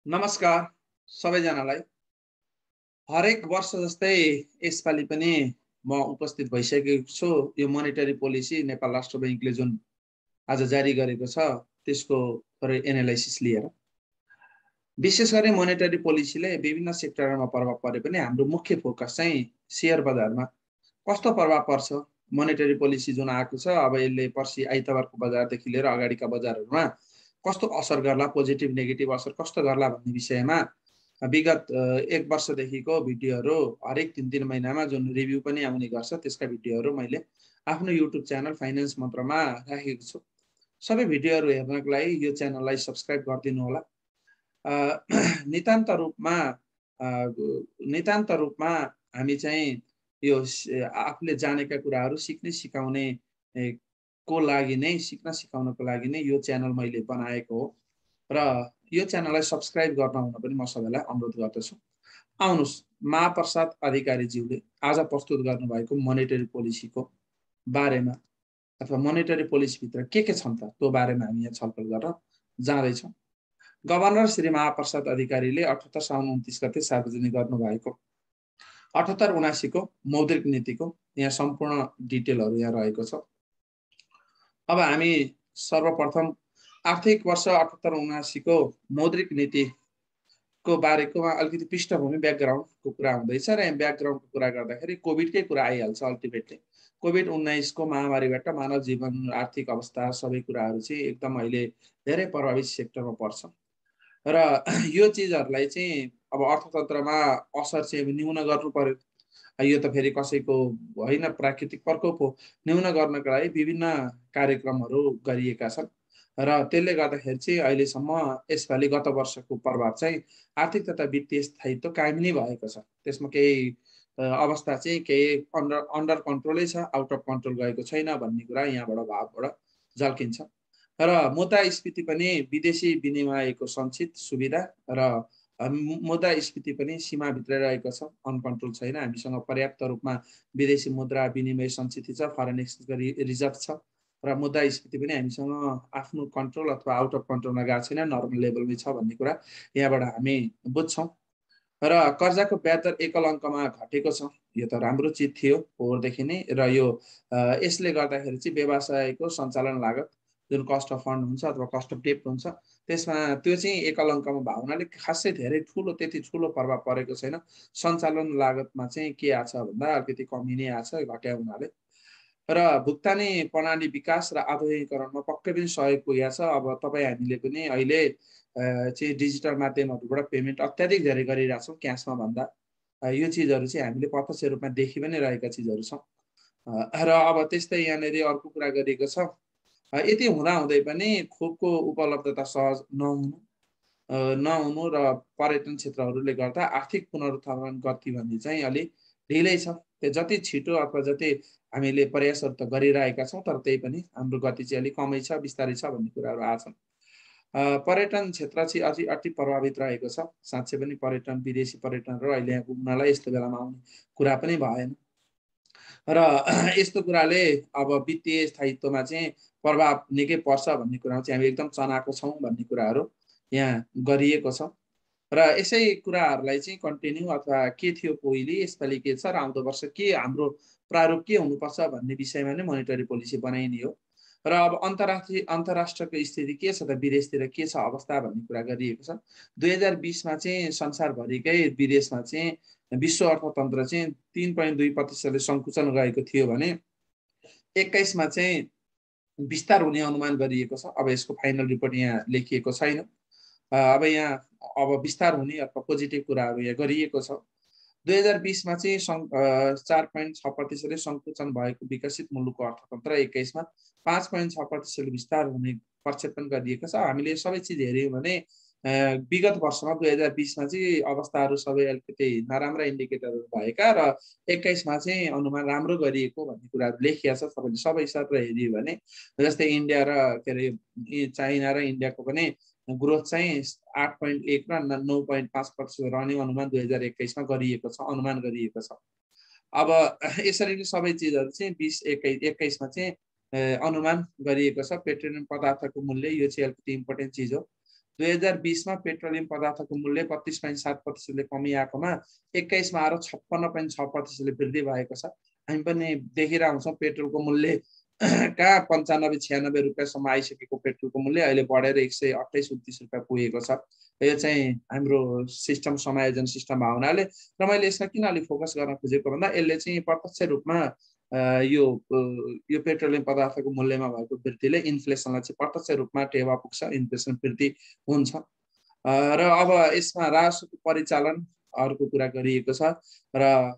नमस्कार सबैजनालाई। हरेक वर्ष जस्तै यसपालि पनि म उपस्थित भइसकेको छु। यो मोनेटरी पोलिसी नेपाल राष्ट्र बैंकले जुन आज जारी गरेको छ त्यसको एनालाइसिस लिएर विशेष गरी मोनेटरी पोलिसीले विभिन्न सेक्टरमा प्रभाव परे पनि हाम्रो मुख्य फोकस चाहिँ शेयर बजारमा कस्तो प्रभाव पर्छ, मोनेटरी पोलिसी जुन आएको छ अब यसले पर्सि आइतबारको बजारदेखि लिएर अगाडिका बजारहरूमा कस्तो असर गर्ला, पोजिटिभ नेगेटिभ असर कस्तो गर्ला भन्ने विषयमा विगत एक वर्षदेखिको भिडियोहरू हरेक 3-3 महिनामा जुन रिभ्यू पनि आउने गर्छ त्यसका भिडियोहरू मैले आफ्नो युट्युब च्यानल फाइनान्स मन्त्रमा राखेको छु। सबै भिडियोहरू हेर्नको लागि यो च्यानललाई सब्स्क्राइब गरिदिनु होला। नितान्त रूपमा हामी चाहिँ यो आफूले जानेका कुराहरू सिक्ने सिकाउने को लागि नै सिक्न सिकाउनको लागि नै यो च्यानल मैले बनाएको हो र यो च्यानललाई सब्स्क्राइब गर्न हुन पनि म सबैलाई अनुरोध गर्दछु। आउनुस्, महाप्रसाद अधिकारीज्यूले आज प्रस्तुत गर्नुभएको मोनेटरी पोलिसीको बारेमा अथवा मोनेटरी पोलिसीभित्र के छन् त त्यो बारेमा हामी यहाँ छलफल गर्न जाँदैछौँ। गभर्नर श्री महाप्रसाद अधिकारीले 78 साउन 29 गते सार्वजनिक गर्नुभएको 78-79 को मौद्रिक नीतिको यहाँ सम्पूर्ण डिटेलहरू यहाँ रहेको छ। अब हामी सर्वप्रथम आर्थिक वर्ष 78-79 को मौद्रिक नीतिको बारेमा अलिकति पृष्ठभूमि ब्याकग्राउन्डको कुरा हुँदैछ र यहाँ ब्याकग्राउन्डको कुरा गर्दाखेरि कोभिडकै कुरा आइहाल्छ। अल्टिमेटली कोभिड-19 को महामारीबाट मानव जीवन, आर्थिक अवस्था सबै कुराहरू चाहिँ एकदम अहिले धेरै प्रभावित सेक्टरमा पर्छ र यो चिजहरूलाई चाहिँ अब अर्थतन्त्रमा असर चाहिँ न्यून गर्नु पर्यो। यो त फेरि कसैको होइन, प्राकृतिक प्रकोप हो। न्यून गर्नका लागि विभिन्न कार्यक्रमहरू गरिएका छन् र त्यसले गर्दाखेरि चाहिँ अहिलेसम्म यसपालि गत वर्षको प्रभाव चाहिँ आर्थिक तथा वित्तीय स्थायित्व कायम नै भएको छ। त्यसमा केही अवस्था चाहिँ केही अन्डर कन्ट्रोलै छ, आउट अफ कन्ट्रोल गएको छैन भन्ने कुरा यहाँबाट भावबाट झल्किन्छ। र मुद्रास्फीति पनि विदेशी विनिमयको सञ्चित सुविधा र मुद्रास्फीति पनि सीमाभित्र रहेको छ, अनकन्ट्रोल छैन। हामीसँग पर्याप्त रूपमा विदेशी मुद्रा विनिमय सञ्चित छ, फरेन एक्सचेन्ज रिजर्भ छ र मुद्रास्फीति पनि हामीसँग आफ्नो कन्ट्रोल अथवा आउट अफ कन्ट्रोलमा गएको छैन, नर्मल लेभलमै छ भन्ने कुरा यहाँबाट हामी बुझ्छौँ। र कर्जाको ब्याज दर एकल अङ्कमा घटेको छ, यो त राम्रो चिज थियो पोहोरदेखि नै। र यो यसले गर्दाखेरि चाहिँ व्यवसायको सञ्चालन लागत जुन कस्ट अफ फन्ड हुन्छ अथवा कस्ट अफ डेप्ट हुन्छ त्यसमा त्यो चाहिँ एकल अङ्कमा भएको हुनाले खासै धेरै त्यति ठुलो प्रभाव परेको छैन। सञ्चालन लागतमा चाहिँ के आछ भन्दा अलिकति कमी नै आछ घट्या हुनाले। र भुक्तानी प्रणाली विकास र आधुनिकीकरणमा पक्कै पनि सहयोग पुगेको छ। अब तपाईँ हामीले पनि अहिले चाहिँ डिजिटल माध्यमहरूबाट पेमेन्ट अत्याधिक धेरै गरिरहेछौँ क्यासमा भन्दा। यो चिजहरू चाहिँ हामीले प्रत्यक्ष रूपमा देखि पनि रहेका चिजहरू छौँ। र अब त्यस्तै यहाँनिर अर्को कुरा गरिएको छ, यति हुँदाहुँदै पनि खोपको उपलब्धता सहज नहुनु र पर्यटन क्षेत्रहरूले गर्दा आर्थिक पुनरुत्थान गति भन्ने चाहिँ अलिक ढिलै छ। त्यो जति छिटो अथवा जति हामीले प्रयासहरू त गरिरहेका छौँ तर त्यही पनि हाम्रो गति चाहिँ अलिक कमै छ, बिस्तारै छ भन्ने कुराहरू आछन्। पर्यटन क्षेत्र चाहिँ अति प्रभावित रहेको छ। साँच्चै पनि पर्यटन, विदेशी पर्यटनहरू अहिले यहाँ घुम्नलाई यस्तो बेलामा आउने कुरा पनि भएन र यस्तो कुराले अब वित्तीय स्थायित्वमा चाहिँ प्रभाव निकै पर्छ भन्ने कुरामा चाहिँ हामी एकदम चनाको छौँ भन्ने कुराहरू यहाँ गरिएको छ। र यसै कुराहरूलाई चाहिँ कन्टिन्यू अथवा के थियो पहिले, यसपालि के छ र आउँदो वर्ष के हाम्रो प्रारूप के हुनुपर्छ भन्ने विषयमा नै मोनेटरी पोलिसी बनाइने हो। र अब अन्तर्राष्ट्रको स्थिति के छ त, विदेशतिर के छ अवस्था भन्ने कुरा गरिएको छ। 2020मा चाहिँ संसारभरिकै विदेशमा चाहिँ विश्व अर्थतन्त्र चाहिँ 3.2% सङ्कुचन गएको थियो भने 21मा चाहिँ विस्तार हुने अनुमान गरिएको छ। अब यसको फाइनल रिपोर्ट यहाँ लेखिएको छैन। अब यहाँ अब विस्तार हुने अथवा पोजिटिभ कुराहरू यहाँ गरिएको छ। 2020मा चाहिँ 4.6% सङ्कुचन भएको विकसित मुलुकको अर्थतन्त्र 21मा 5.6% विस्तार हुने प्रक्षेपण गरिएको छ। हामीले सबै चिज हेऱ्यौँ भने विगत वर्षमा 2020मा चाहिँ अवस्थाहरू सबै अलिकति नराम्रा इन्डिकेटरहरू भएका र 21मा चाहिँ अनुमान राम्रो गरिएको भन्ने कुराहरू लेखिएको छ। तपाईँले सबै हिसाबले हेऱ्यो भने जस्तै इन्डिया र के अरे चाइना र इन्डियाको पनि ग्रोथ चाहिँ 8.1 र 9.5% रहने अनुमान 2021मा गरिएको छ, अनुमान गरिएको छ। अब यसरी नै सबै चिजहरू चाहिँ 2021मा चाहिँ अनुमान गरिएको छ। पेट्रोलियम पदार्थको मूल्य यो चाहिँ अलिकति इम्पोर्टेन्ट चिज हो। 2020 मा पेट्रोलियम पदार्थको मूल्य 32.7% कमी आएकोमा 21 मा आएर 56.6% वृद्धि भएको छ। हामी पनि देखिरहेको छौँ पेट्रोलको मूल्य कहाँ 95-96 रुपियाँसम्म आइसकेको पेट्रोलको मूल्य अहिले बढेर 128-29 रुपियाँ पुगेको छ। यो चाहिँ हाम्रो सिस्टम समायोजन सिस्टममा हुनाले र मैले यसमा किन अलिक फोकस गर्न खोजेको भन्दा यसले चाहिँ प्रत्यक्ष रूपमा यो पेट्रोलियम पदार्थको मूल्यमा भएको वृद्धिले इन्फ्लेसनलाई चाहिँ प्रत्यक्ष रूपमा टेवा पुग्छ, इन्फ्लेसन वृद्धि हुन्छ। र अब यसमा राजस्वको परिचालन अर्को कुरा गरिएको छ र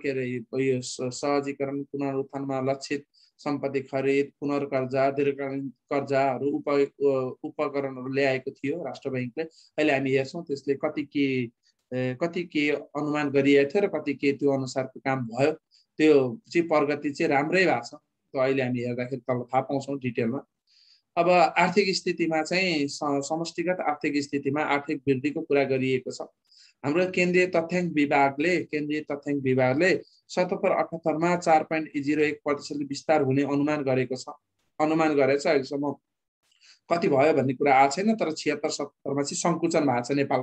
के अरे यो सहजीकरण पुनरुत्थानमा लक्षित सम्पत्ति खरिद, पुनर्कर्जा, दीर्घकालीन कर्जाहरू उपकरणहरू ल्याएको थियो राष्ट्र बैङ्कले। अहिले हामी हेर्छौँ त्यसले कति के अनुमान गरिएको थियो र कति के त्यो अनुसारको काम भयो, त्यो चाहिँ प्रगति चाहिँ राम्रै भएको छ। त्यो अहिले हामी हेर्दाखेरि तल थाहा पाउँछौँ डिटेलमा। अब आर्थिक स्थितिमा चाहिँ समष्टिगत आर्थिक स्थितिमा आर्थिक वृद्धिको कुरा गरिएको छ। हाम्रो केन्द्रीय तथ्याङ्क विभागले 77-78 मा 4.01% विस्तार हुने अनुमान गरेको छ। अनुमान गरेछ, अहिलेसम्म कति भयो भन्ने कुरा आएको छैन, तर 76-77 मा चाहिँ सङ्कुचन भएको छ नेपाल।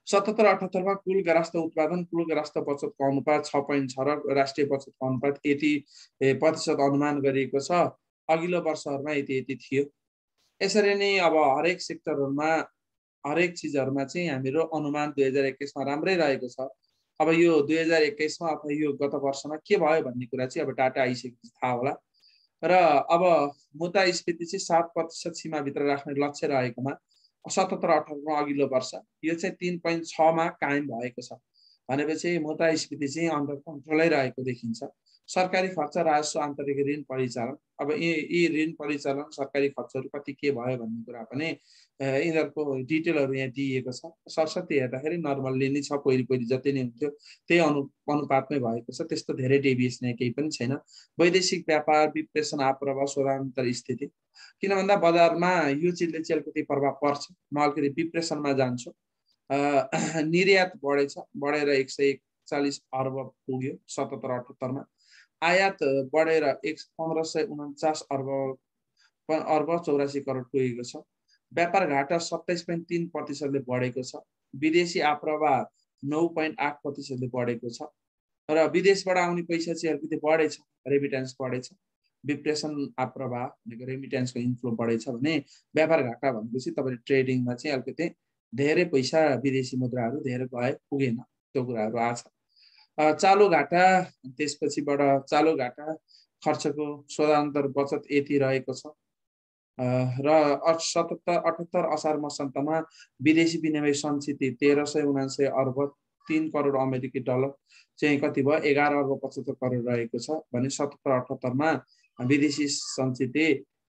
77-78 मा कुल ग्रास्त उत्पादन, कुल ग्रास्त बचतको अनुपात 6.6 र राष्ट्रिय बचतको अनुपात यति प्रतिशत अनुमान गरिएको छ। अघिल्लो वर्षहरूमा यति थियो। यसरी नै अब हरेक सेक्टरहरूमा हरेक चिजहरूमा चाहिँ हाम्रो अनुमान 2021 मा राम्रै रहेको छ। अब यो 2021 मा अथवा यो गत वर्षमा के भयो भन्ने कुरा चाहिँ अब डाटा आइसकेपछि थाहा होला। र अब मुद्रास्फीति चाहिँ 7% सीमाभित्र राख्ने लक्ष्य रहेकोमा 77-78 मा अघिल्लो वर्ष यो चाहिँ 3.6 मा कायम भएको छ। भनेपछि मुद्रास्फीति चाहिँ अन्डर कन्ट्रोलै रहेको देखिन्छ। सरकारी खर्च, राजस्व, आन्तरिक ऋण परिचालन, अब यी ऋण परिचालन सरकारी खर्चहरू कति के भयो भन्ने कुरा पनि यिनीहरूको डिटेलहरू यहाँ दिइएको छ। सरस्वती हेर्दाखेरि नर्मल्ली नै छ, पहिली जति नै हुन्थ्यो त्यही अनुपातमै भएको छ, त्यस्तो धेरै डेभिएसन केही पनि छैन। वैदेशिक व्यापार, विप्रेसन, आप्रवाह, शोधान्तर स्थिति, किन भन्दा बजारमा यो चिजले चाहिँ अलिकति प्रभाव पर्छ। म अलिकति विप्रेसनमा जान्छु। निर्यात बढेर 141 अर्ब पुग्यो 77-78 मा। आयात बढेर 1549 अर्ब 84 करोड पुगेको छ। व्यापार घाटा 27.3% बढेको छ। विदेशी आप्रवाह 9.8% बढेको छ र विदेशबाट आउने पैसा चाहिँ अलिकति बढेछ, रेमिटेन्स बढेछ। विप्रेसन आप्रवाह भनेको रेमिटेन्सको इन्फ्लो बढेछ भने व्यापार घाटा भनेपछि तपाईँले ट्रेडिङमा चाहिँ अलिकति धेरै पैसा विदेशी मुद्राहरू धेरै पुगेन, त्यो कुराहरू आछ। चालु घाटा, त्यसपछिबाट चालु घाटा खर्चको शोधान्तर बचत यति रहेको छ र 77-78 असार मसान्तमा विदेशी विनिमय सञ्चित 1379 अर्ब 3 करोड अमेरिकी डलर चाहिँ कति भयो 11 अर्ब 75 करोड रहेको छ भने 77-78 मा विदेशी सञ्चित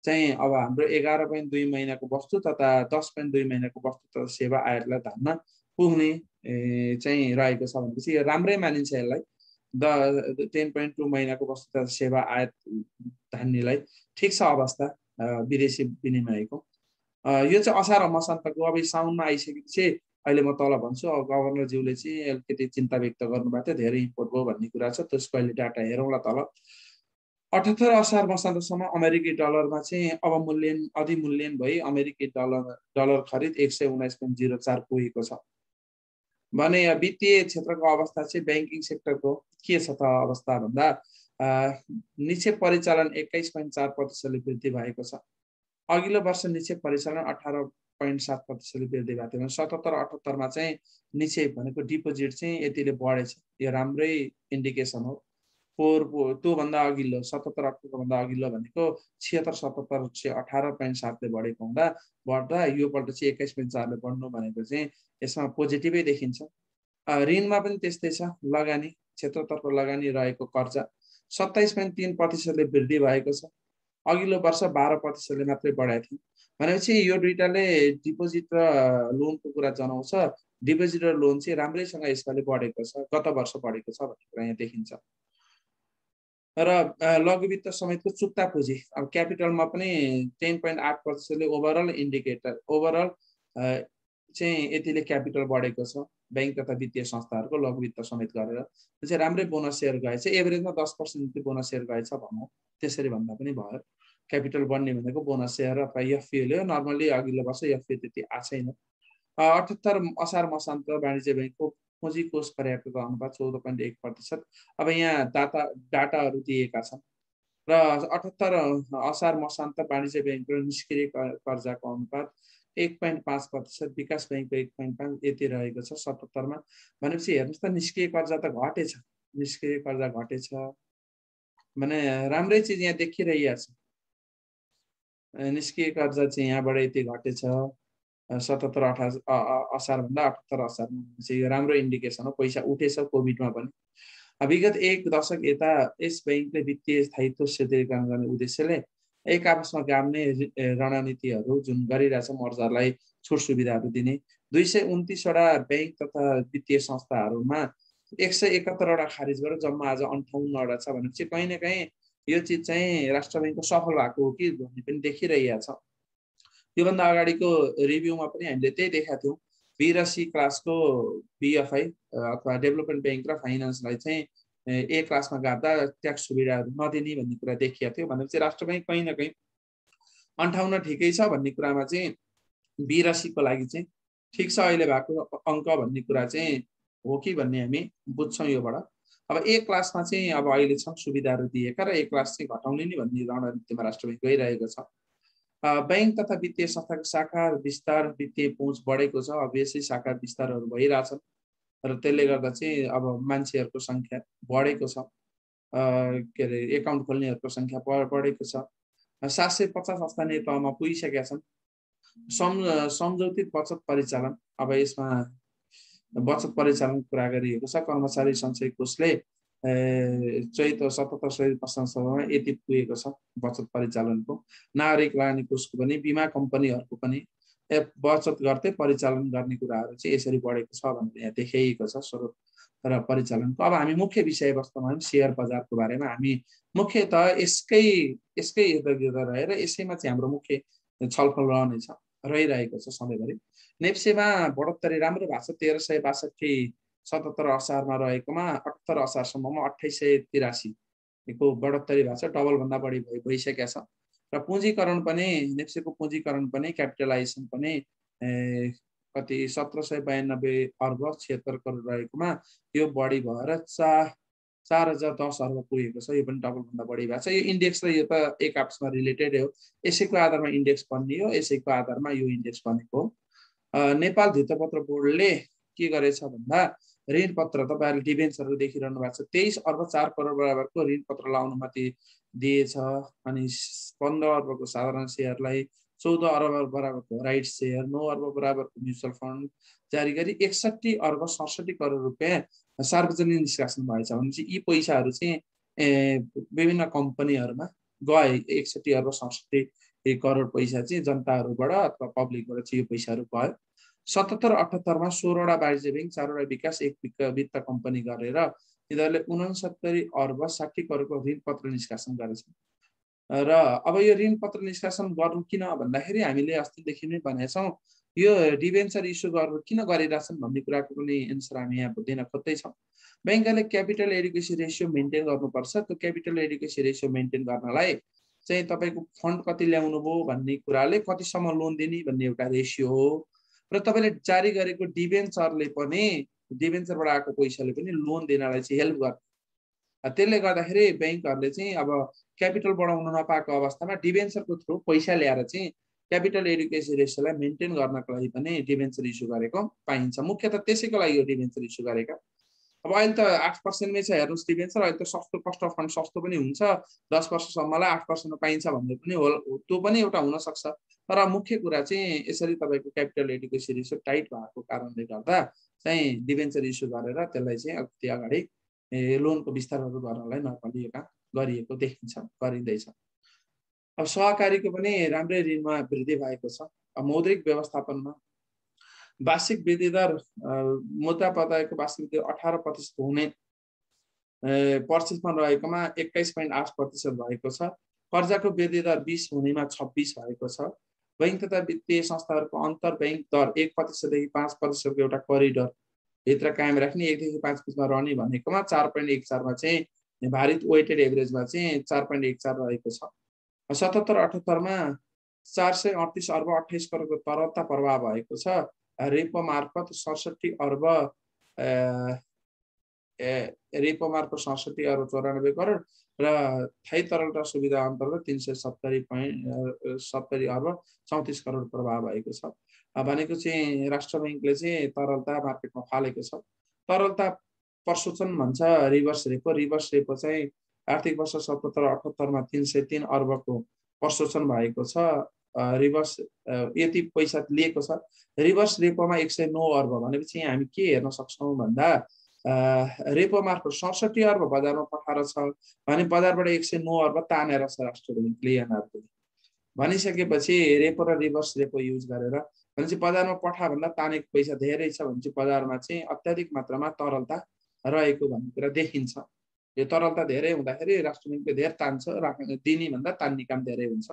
चाहिँ अब हाम्रो 11.2 महिनाको वस्तु तथा 10.2 महिनाको वस्तु तथा सेवा आयातलाई धान्न पुग्ने चाहिँ रहेको छ भनेपछि यो राम्रै मानिन्छ। यसलाई 10.2 महिनाको वस्तु तथा सेवा आयात धान्नेलाई ठिक छ अवस्था विदेशी विनिमयको। यो चाहिँ असार मसान्तको। अब साउनमा आइसकेपछि अहिले म तल भन्छु, गभर्नरज्यूले चाहिँ अलिकति चिन्ता व्यक्त गर्नुभएको थियो, धेरै इम्पोर्ट भयो भन्ने कुरा छ, त्यसको अहिले डाटा हेरौँला तल। 78 असार मसान्तसम्म अमेरिकी डलरमा चाहिँ अवमूल्यन अधिमूल्यन भई अमेरिकी डलर खरिद 119.04 पुगेको छ भने वित्तीय क्षेत्रको अवस्था चाहिँ ब्याङ्किङ सेक्टरको के छ त अवस्था भन्दा निक्षेप परिचालन 21.4% वृद्धि भएको छ। अघिल्लो वर्ष निक्षेप परिचालन 18.7% वृद्धि भएको थियो भने 77-78 मा चाहिँ निक्षेप भनेको डिपोजिट चाहिँ यतिले बढेछ। यो राम्रै इन्डिकेसन हो। त्योभन्दा अघिल्लो 77-78 भन्दा अघिल्लो भनेको 76-77 चाहिँ 18.7 ले बढेको बढ्दा योपल्ट चाहिँ 21.4 ले बढ्नु भनेको चाहिँ यसमा पोजिटिभै देखिन्छ। ऋणमा पनि त्यस्तै छ। लगानी क्षेत्रतर्फ लगानी रहेको कर्जा 27.3% ले वृद्धि भएको छ। अघिल्लो वर्ष 12% ले मात्रै बढाएको थियो भनेपछि यो दुईटाले डिपोजिट र लोनको कुरा जनाउँछ। डिपोजिट र लोन चाहिँ राम्रैसँग यसपालि बढेको छ, गत वर्ष बढेको छ भन्ने कुरा यहाँ देखिन्छ। र लघु वित्त समेतको चुक्ता पुँजी अब क्यापिटलमा पनि 10.8% ले ओभरअल इन्डिकेटर ओभरअल चाहिँ यतिले क्यापिटल बढेको छ बैंक तथा वित्तीय संस्थाहरूको लघु वित्त समेत गरेर। त्यो चाहिँ राम्रै बोनस सेयर गएछ। एभरेजमा 10% बोनस सेयर गएछ भनौँ, त्यसरी भन्दा पनि भयो। क्यापिटल बढ्ने भनेको बोनस सेयर अथवा एफपिओले हो। नर्मली अघिल्लो वर्ष एफपिओ त्यति आएको छैन। 78 असार मसान्त वाणिज्य ब्याङ्कको पुँजी कोष पर्याप्तता अनुपात 14.1%। अब यहाँ डाटाहरू दिएका छन् र 78 असार मसान्त वाणिज्य ब्याङ्कको निष्क्रिय कर्जाको अनुपात 1.5%, विकास ब्याङ्कको 1.5 यति रहेको छ 77 मा। भनेपछि हेर्नुहोस् त निष्क्रिय कर्जा त घटेछ, निष्क्रिय कर्जा घटेछ भने राम्रै चिज यहाँ देखिरहेको छ। निष्क्रिय कर्जा चाहिँ यहाँबाट यति घटेछ 77 असार भन्दा 78 असारमा, चाहिँ यो राम्रो इन्डिकेसन हो। पैसा उठेछ कोभिडमा पनि। विगत 1 दशक यता यस ब्याङ्कले वित्तीय स्थायित्व सुदृढीकरण गर्ने उद्देश्यले एक आपसमा गाम्ने रणनीतिहरू जुन गरिरहेछ, मर्जरलाई छुट सुविधाहरू दिने 229 वटा ब्याङ्क तथा वित्तीय संस्थाहरूमा 171 वटा खारिज गरेर जम्मा आज 58 वटा छ। भनेपछि कहीँ न कहीँ यो चिज चाहिँ राष्ट्र ब्याङ्कको सफल भएको हो कि भन्ने पनि देखिरहेको छ। योभन्दा अगाडिको रिभ्यूमा पनि हामीले त्यही देखाएको थियौँ। बी र सी क्लासको बिएफआई अथवा डेभलपमेन्ट ब्याङ्क र फाइनेन्सलाई चाहिँ ए क्लासमा गाड्दा ट्याक्स सुविधाहरू नदिने भन्ने कुरा देखिएको थियो। भनेपछि राष्ट्र ब्याङ्क कहीँ न कहीँ 58 ठिकै छ भन्ने कुरामा चाहिँ बी र सीको लागि चाहिँ ठिक छ अहिले भएको अङ्क भन्ने कुरा चाहिँ हो कि भन्ने हामी बुझ्छौँ योबाट। अब ए क्लासमा चाहिँ अब अहिलेसम्म सुविधाहरू दिएका र ए क्लास चाहिँ घटाउने नि भन्ने रणनीतिमा राष्ट्र ब्याङ्क गइरहेको छ। ब्याङ्क तथा वित्तीय संस्थाको शाखा विस्तार, वित्तीय पहुँच बढेको छ। अभियसली शाखा विस्तारहरू भइरहेछन् र त्यसले गर्दा चाहिँ अब मान्छेहरूको सङ्ख्या बढेको छ, के अरे एकाउन्ट खोल्नेहरूको सङ्ख्या बढेको छ। 750 स्थानीय तहमा पुगिसकेका छन्। सम्झौतित बचत परिचालन, अब यसमा बचत परिचालन कुरा गरिएको छ। कर्मचारी सञ्चय कोषले चैत 77% यति पुगेको छ बचत परिचालनको। नागरिक लगानी कोषको पनि, बिमा कम्पनीहरूको पनि बचत गर्दै परिचालन गर्ने कुराहरू चाहिँ यसरी बढेको छ भनेर यहाँ देखिएको छ स्रोत र परिचालनको। अब हामी मुख्य विषयवस्तुमा सेयर बजारको बारेमा हामी मुख्यतः यसकै इर्दगिर्द रहेर यसैमा चाहिँ हाम्रो मुख्य छलफल रहिरहेको छ सधैँभरि। नेप्सेमा बढोत्तरी राम्रो भएको छ। 1362 77 असारमा रहेकोमा 78 असारसम्ममा 2883 को बढोत्तरी भएको छ, डबलभन्दा बढी भइसकेको छ। र पुँजीकरण पनि नेप्सेको पुँजीकरण पनि क्यापिटलाइजेसन पनि कति 1792 अर्ब 76 करोड रहेकोमा यो बढी भएर 4010 अर्ब पुगेको छ। यो पनि डबलभन्दा बढी भएको छ। यो इन्डेक्स र यो त एक आपसमा रिलेटेड हो। यसैको आधारमा इन्डेक्स बन्ने हो, यसैको आधारमा यो इन्डेक्स बनेको हो। नेपाल धितोपत्र बोर्डले के गरेछ भन्दा ऋणपत्र, तपाईँहरूले डिभेन्चरहरू देखिरहनु भएको छ, 23 अर्ब 4 करोड बराबरको ऋणपत्र लाउन माथि दिएछ। अनि 15 अर्बको साधारण सेयरलाई 14 अर्ब बराबरको राइट सेयर, 9 अर्ब बराबरको म्युचुअल फन्ड जारी गरी 61 अर्ब 67 करोड रुपियाँ सार्वजनिक निष्कासन भएछ। भनेपछि यी पैसाहरू चाहिँ विभिन्न कम्पनीहरूमा गए। 61 अर्ब 67 करोड पैसा चाहिँ जनताहरूबाट अथवा पब्लिकबाट चाहिँ यो पैसाहरू गयो। 77-78 मा 16 वटा वाणिज्य ब्याङ्क, 4 वटा विकास, एक वित्त कम्पनी गरेर यिनीहरूले 69 अर्ब 60 करोडको ऋणपत्र निष्कासन गरेछ। र अब यो ऋणपत्र निष्कासन गर्नु किन भन्दाखेरि हामीले अस्तिदेखि नै भनेका छौँ, यो डिभेन्चर इस्यु गर्नु किन गरिरहेछन् भन्ने कुराको पनि एन्सर हामी यहाँ दिन खोज्दैछौँ। ब्याङ्कले क्यापिटल एडिक्वेसी रेसियो मेन्टेन गर्नुपर्छ। त्यो क्यापिटल एडिक्वेसी रेसियो मेन्टेन गर्नलाई चाहिँ तपाईँको फन्ड कति ल्याउनु भयो भन्ने कुराले कतिसम्म लोन दिने भन्ने एउटा रेसियो हो। र तपाईँले जारी गरेको डिभेन्चरले पनि, डिभेन्चरबाट आएको पैसाले पनि लोन दिनलाई चाहिँ हेल्प गर्छ। त्यसले गर्दाखेरि ब्याङ्कहरूले चाहिँ अब क्यापिटल बढाउन नपाएको अवस्थामा डिभेन्चरको थ्रु पैसा ल्याएर चाहिँ क्यापिटल एडिक्वेसी रेसियोलाई मेन्टेन गर्नको लागि पनि डिभेन्चर इस्यु गरेको पाइन्छ। मुख्यतः त्यसैको लागि यो डिभेन्चर इस्यु गरेका। अब अहिले त 8%मै छ हेर्नुहोस् डिभेन्चर। अहिले त सस्तो, कस्ट अफ फन्ड सस्तो पनि हुन्छ, 10 वर्षसम्मलाई 8% पाइन्छ भन्ने पनि हो, त्यो पनि एउटा हुनसक्छ। तर मुख्य कुरा चाहिँ यसरी तपाईँको क्यापिटल एडिक्वेसी रेसियो टाइट भएको कारणले गर्दा चाहिँ डिभेन्चर इस्यु गरेर त्यसलाई चाहिँ अति अगाडि लोनको विस्तारहरू गर्नलाई नर्मली गरिएको देखिन्छ, गरिँदैछ। अब सहकारीको पनि राम्रै ऋणमा वृद्धि भएको छ। अब मौद्रिक व्यवस्थापनमा वार्षिक वृद्धि दर मुद्रा पताएको वार्षिक वृद्धि 18% हुने पर्सेन्टमा रहेकोमा 21.8% भएको छ। कर्जाको वृद्धि दर 20 हुनेमा 26 भएको छ। बैङ्क तथा वित्तीय संस्थाहरूको अन्तर ब्याङ्क दर 1% देखि 5% एउटा करिडर भित्र कायम राख्ने, 1 देखि 5 बिचमा रहने भनेकोमा 4.14 मा चाहिँ भारित वेटेड एभरेजमा चाहिँ 4.14 रहेको छ। 77-78 मा 438 अर्ब 28 करोडको तरलता प्रवाह भएको छ। रेपो मार्फत 67 अर्ब रेपो मार्फत 67 अर्ब 94 करोड र थायी तरलता सुविधा अन्तर्गत 370 अर्ब 34 करोड प्रवाह भएको छ। भनेको चाहिँ राष्ट्र बैंकले चाहिँ तरलता मार्केटमा फालेको छ। तरलता प्रशोचन भन्छ रिभर्स रेपो। रिभर्स रेपो चाहिँ आर्थिक वर्ष 77-78 मा 303 अर्बको प्रशोचन भएको छ। रिभर्स यति पैसा लिएको छ। रिभर्स रेपोमा 109 अर्ब भनेपछि हामी के हेर्न सक्छौँ भन्दा रेपो मार्फत 67 अर्ब बजारमा पठाएर छ भने बजारबाट 109 अर्ब तानेर छ राष्ट्र बैंकले यहाँहरुले। भनिसकेपछि रेपो र रिभर्स रेपो युज गरेर भनेपछि बजारमा पठाभन्दा तानेको पैसा धेरै छ भने चाहिँ बजारमा चाहिँ अत्याधिक मात्रामा तरलता रहेको भन्ने कुरा देखिन्छ। यो तरलता धेरै हुँदाखेरि राष्ट्र बैंकले धेरै तान्छ, दिने भन्दा तान्ने काम धेरै हुन्छ।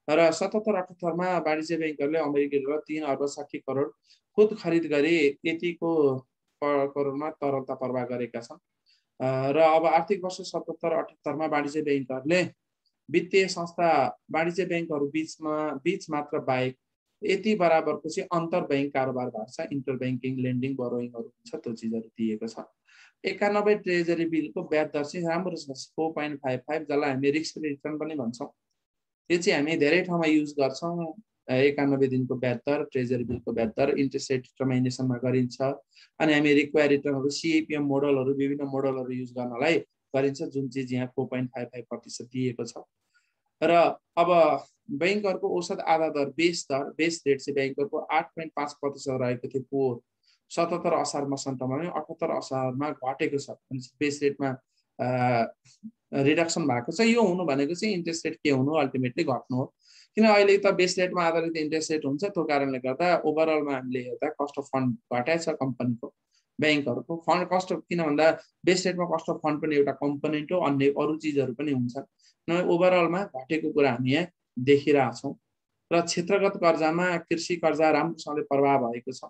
र 77-78 मा वाणिज्य बैंकहरूले अमेरिकी डलर 3 अर्ब 60 करोड खुद खरिद गरी यतिको करोडमा तरलता प्रवाह गरेका छन्। र अब आर्थिक वर्ष 77-78 मा वाणिज्य बैंकहरूले वित्तीय संस्था वाणिज्य बैंकहरू बीच मात्र बाहेक यति बराबरको चाहिँ अन्तर बैंक कारोबार भएको छ। इन्टर बैंकिङ लेन्डिङ बोरोइङहरू हुन्छ, त्यो चिजहरू दिएको छ। 91 ट्रेजरी बिलको ब्याज दर चाहिँ राम्रो छ 4.55, जसलाई हामी रिस्क रिटर्न पनि भन्छौँ। यो चाहिँ हामी धेरै ठाउँमा युज गर्छौँ। 91 दिनको ब्याज दर, ट्रेजरी बिलको ब्याज दर इन्ट्रेस्ट रेट डिटर्मिनेसनमा गरिन्छ। अनि हामी रिक्वायर रिटर्नहरू CAPM मोडलहरू विभिन्न मोडलहरू युज गर्नलाई गरिन्छ, जुन चाहिँ यहाँ 4.55% दिएको छ। र अब बैंकहरूको औसत आधा दर बेस रेट चाहिँ बैंकहरूको 8.5% रहेको थियो पोहोर 77 असारमा सन्तमा 78 असारमा घटेको छ। बेस रेटमा रिडक्सन भएको छ। यो हुनु भनेको चाहिँ इन्ट्रेस्ट रेट के हुनु, अल्टिमेटली घट्नु हो। किन अहिले त बेस रेटमा आधारित इन्ट्रेस्ट रेट हुन्छ, त्यो कारणले गर्दा ओभरअलमा हामीले हेर्दा कस्ट अफ फन्ड घटाएको छ कम्पनीको, बैंकहरूको फन्ड कस्ट अफ। किन भन्दा बेस रेटमा कस्ट अफ फन्ड पनि एउटा कम्पोनेन्ट हो, अन्य अरू चिजहरू पनि हुन्छ। ओभरअलमा घटेको कुरा हामी यहाँ देखिरहेछौँ। र क्षेत्रगत कर्जामा कृषि कर्जा राम्रोसँगले प्रभाव भएको छ।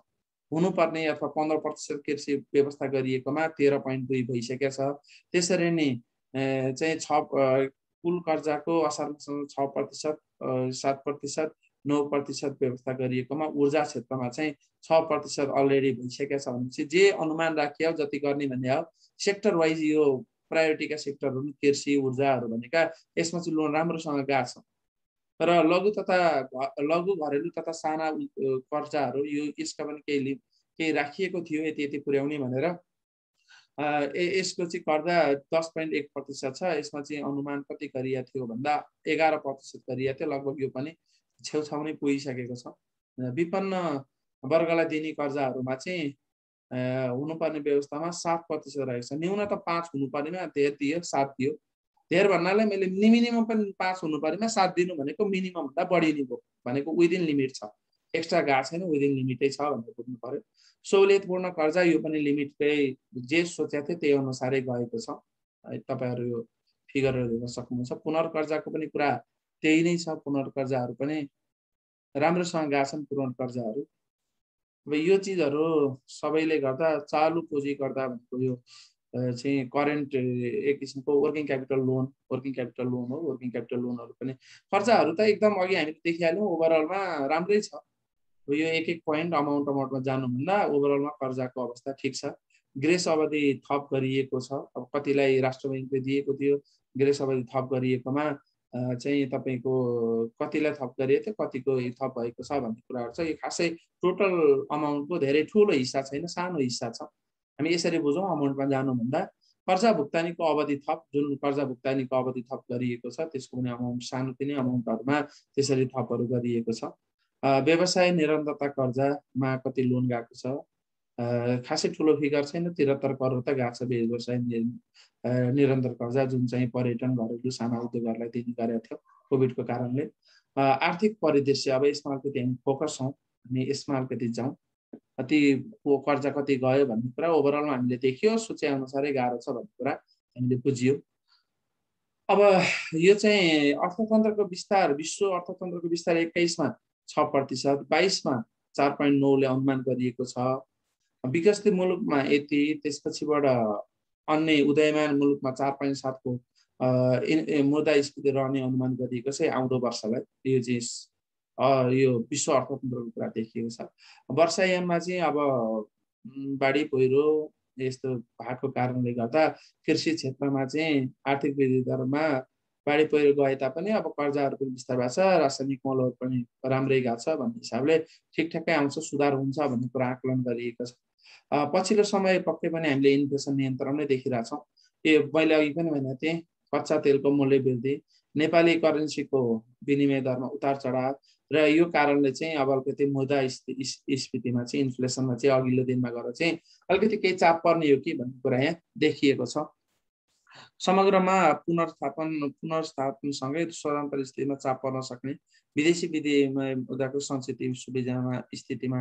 हुनुपर्ने अथवा 15% कृषि व्यवस्था गरिएकोमा 13.2 भइसकेको छ। त्यसरी नै चाहिँ कुल कर्जाको असारसँग 6%, 7%, 9% व्यवस्था गरिएकोमा ऊर्जा क्षेत्रमा चाहिँ 6% अलरेडी भइसकेको छ। भनेपछि जे अनुमान राखियो जति गर्ने भन्ने हो, सेक्टर वाइज यो प्रायोरिटीका सेक्टरहरू कृषि ऊर्जाहरू भनेका यसमा चाहिँ लोन राम्रोसँग गएको छ। र लघु घरेलु तथा साना कर्जाहरू यो यसका पनि केही राखिएको थियो यति पुर्याउने भनेर। यसको चाहिँ कर्जा 10.1% छ। यसमा चाहिँ अनुमान कति गरिएको थियो भन्दा 11% गरिएको थियो। लगभग यो पनि छेउछाउ नै पुगिसकेको छ। विपन्न वर्गलाई दिने कर्जाहरूमा चाहिँ हुनुपर्ने व्यवस्थामा 7% रहेको छ। न्यून त 5 हुनुपर्नेमा धेर दियो, 7 दियो। धेर भन्नाले मैले मिनिमम पनि 5 हुनुपर्नेमा 7 दिनु भनेको मिनिमम भन्दा बढी नै भयो भनेको विदिन लिमिट छ, एक्स्ट्रा गएको छैन, विदिन लिमिटै छ भनेर बुझ्नु पर्यो। सहुलियतपूर्ण कर्जा यो पनि लिमिटकै जे सोचेको थियो त्यही अनुसारै गएको छ। तपाईहरु यो फिगरहरू हेर्न सक्नुहुन्छ। पुनर्कर्जाको पनि कुरा त्यही नै छ। पुनर्कर्जाहरू पनि राम्रोसँग गएका छन् पुनर्कर्जाहरू। अब यो चिजहरू सबैले गर्दा चालु पुँजी गर्दा भनेको यो चाहिँ करेन्ट एक किसिमको वर्किङ क्यापिटल लोन हो। वर्किङ क्यापिटल लोनहरू पनि खर्चाहरू त एकदम अघि हामीले देखिहाल्यौँ ओभरअलमा राम्रै छ। यो एक पोइन्ट अमाउन्टमा जानुभन्दा ओभरअलमा कर्जाको अवस्था ठिक छ। ग्रेस अवधि थप गरिएको छ। अब कतिलाई राष्ट्र बैंकले दिएको थियो ग्रेस अवधि थप गरिएकोमा चाहिँ तपाईको कतिलाई थप गरिएको थियो, कतिको थप भएको छ भन्ने कुराहरू छ। यो खासै टोटल अमाउन्टको धेरै ठुलो हिस्सा छैन, सानो हिस्सा छ। हामी यसरी बुझौँ, अमाउन्टमा जानुभन्दा कर्जा भुक्तानीको अवधि थप, जुन कर्जा भुक्तानीको अवधि थप गरिएको छ त्यसको पनि अमाउन्ट सानोतिनो अमाउन्टहरूमा त्यसरी थपहरू गरिएको छ। व्यवसाय निरन्तरता कर्जामा कति लोन गएको छ, खासै ठुलो फिगर छैन, 73 करोड त गएको छ व्यवसाय निरन्तर कर्जा, जुन चाहिँ पर्यटन घरेलु साना उद्योगहरूलाई दिने गरेको थियो कोभिडको कारणले। आर्थिक परिदृश्य अब यसमा अलिकति हामी फोकस छौँ, हामी यसमा अलिकति जाउँ। कति कर्जा कति गयो भन्ने कुरा ओभरअलमा हामीले देखियो, सोचे अनुसारै गाह्रो छ भन्ने कुरा हामीले बुझियो। अब यो चाहिँ अर्थतन्त्रको विस्तार, विश्व अर्थतन्त्रको विस्तार 21 मा 6%, 22 मा 4.9 ले अनुमान गरिएको छ। विकसित मुलुकमा यति, त्यसपछिबाट अन्य उदयमान मुलुकमा 4.7 को मुद्रास्फीति रहने अनुमान गरिएको छ आउँदो वर्षलाई। यो चाहिँ यो विश्व अर्थतन्त्रको कुरा देखिएको छ। वर्षायाममा चाहिँ अब बाढी पहिरो यस्तो भएको कारणले गर्दा कृषि क्षेत्रमा चाहिँ आर्थिक वृद्धि दरमा बाढी पहिरो गए तापनि अब कर्जाहरू पनि विस्तार भएको छ, रासायनिक मलहरू पनि राम्रै गएको छ भन्ने हिसाबले ठिकठाकै आउँछ, सुधार हुन्छ भन्ने कुरा आकलन गरिएको छ। पछिल्लो समय पक्कै पनि हामीले इन्फ्लेसन नियन्त्रण नै देखिरहेछौँ। यो मैले अघि पनि भनेको थिएँ, कच्चा तेलको मूल्य वृद्धि, नेपाली करेन्सीको विनिमय दरमा उतार चढाव र यो कारणले चाहिँ अब अलिकति मुद्रास्फीतिमा चाहिँ इन्फ्लेसनमा चाहिँ अघिल्लो दिनमा गएर चाहिँ अलिकति केही चाप पर्ने हो कि भन्ने कुरा यहाँ देखिएको छ। समग्रमा पुनर्स्थापनसँगै स्वतन्त्र स्थितिमा चाप पर्न सक्ने विदेशी विनिमय मुद्राको सेन्सिटिभ स्थितिमा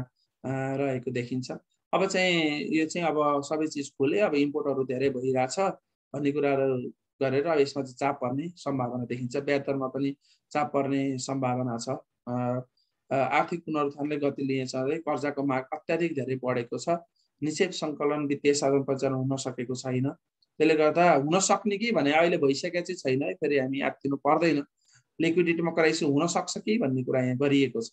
रहेको देखिन्छ। अब चाहिँ यो चाहिँ अब सबै चिज खोले, अब इम्पोर्टहरू धेरै भइरहेछ भन्ने कुराहरू गरेर अब यसमा चाहिँ चाप पर्ने सम्भावना देखिन्छ। ब्याज दरमा पनि चाप पर्ने सम्भावना छ। आर्थिक पुनरुत्थानले गति लिएछ भने कर्जाको माग अत्याधिक धेरै बढेको छ। निक्षेप सङ्कलन वित्तीय साधन परिचालन हुन सकेको छैन। त्यसले गर्दा हुन सक्ने कि भने अहिले भइसकेको चाहिँ छैन है, फेरि हामी आत्तिनु पर्दैन, लिक्विडिटीमा क्राइसिस हुन सक्छ कि भन्ने कुरा यहाँ गरिएको छ।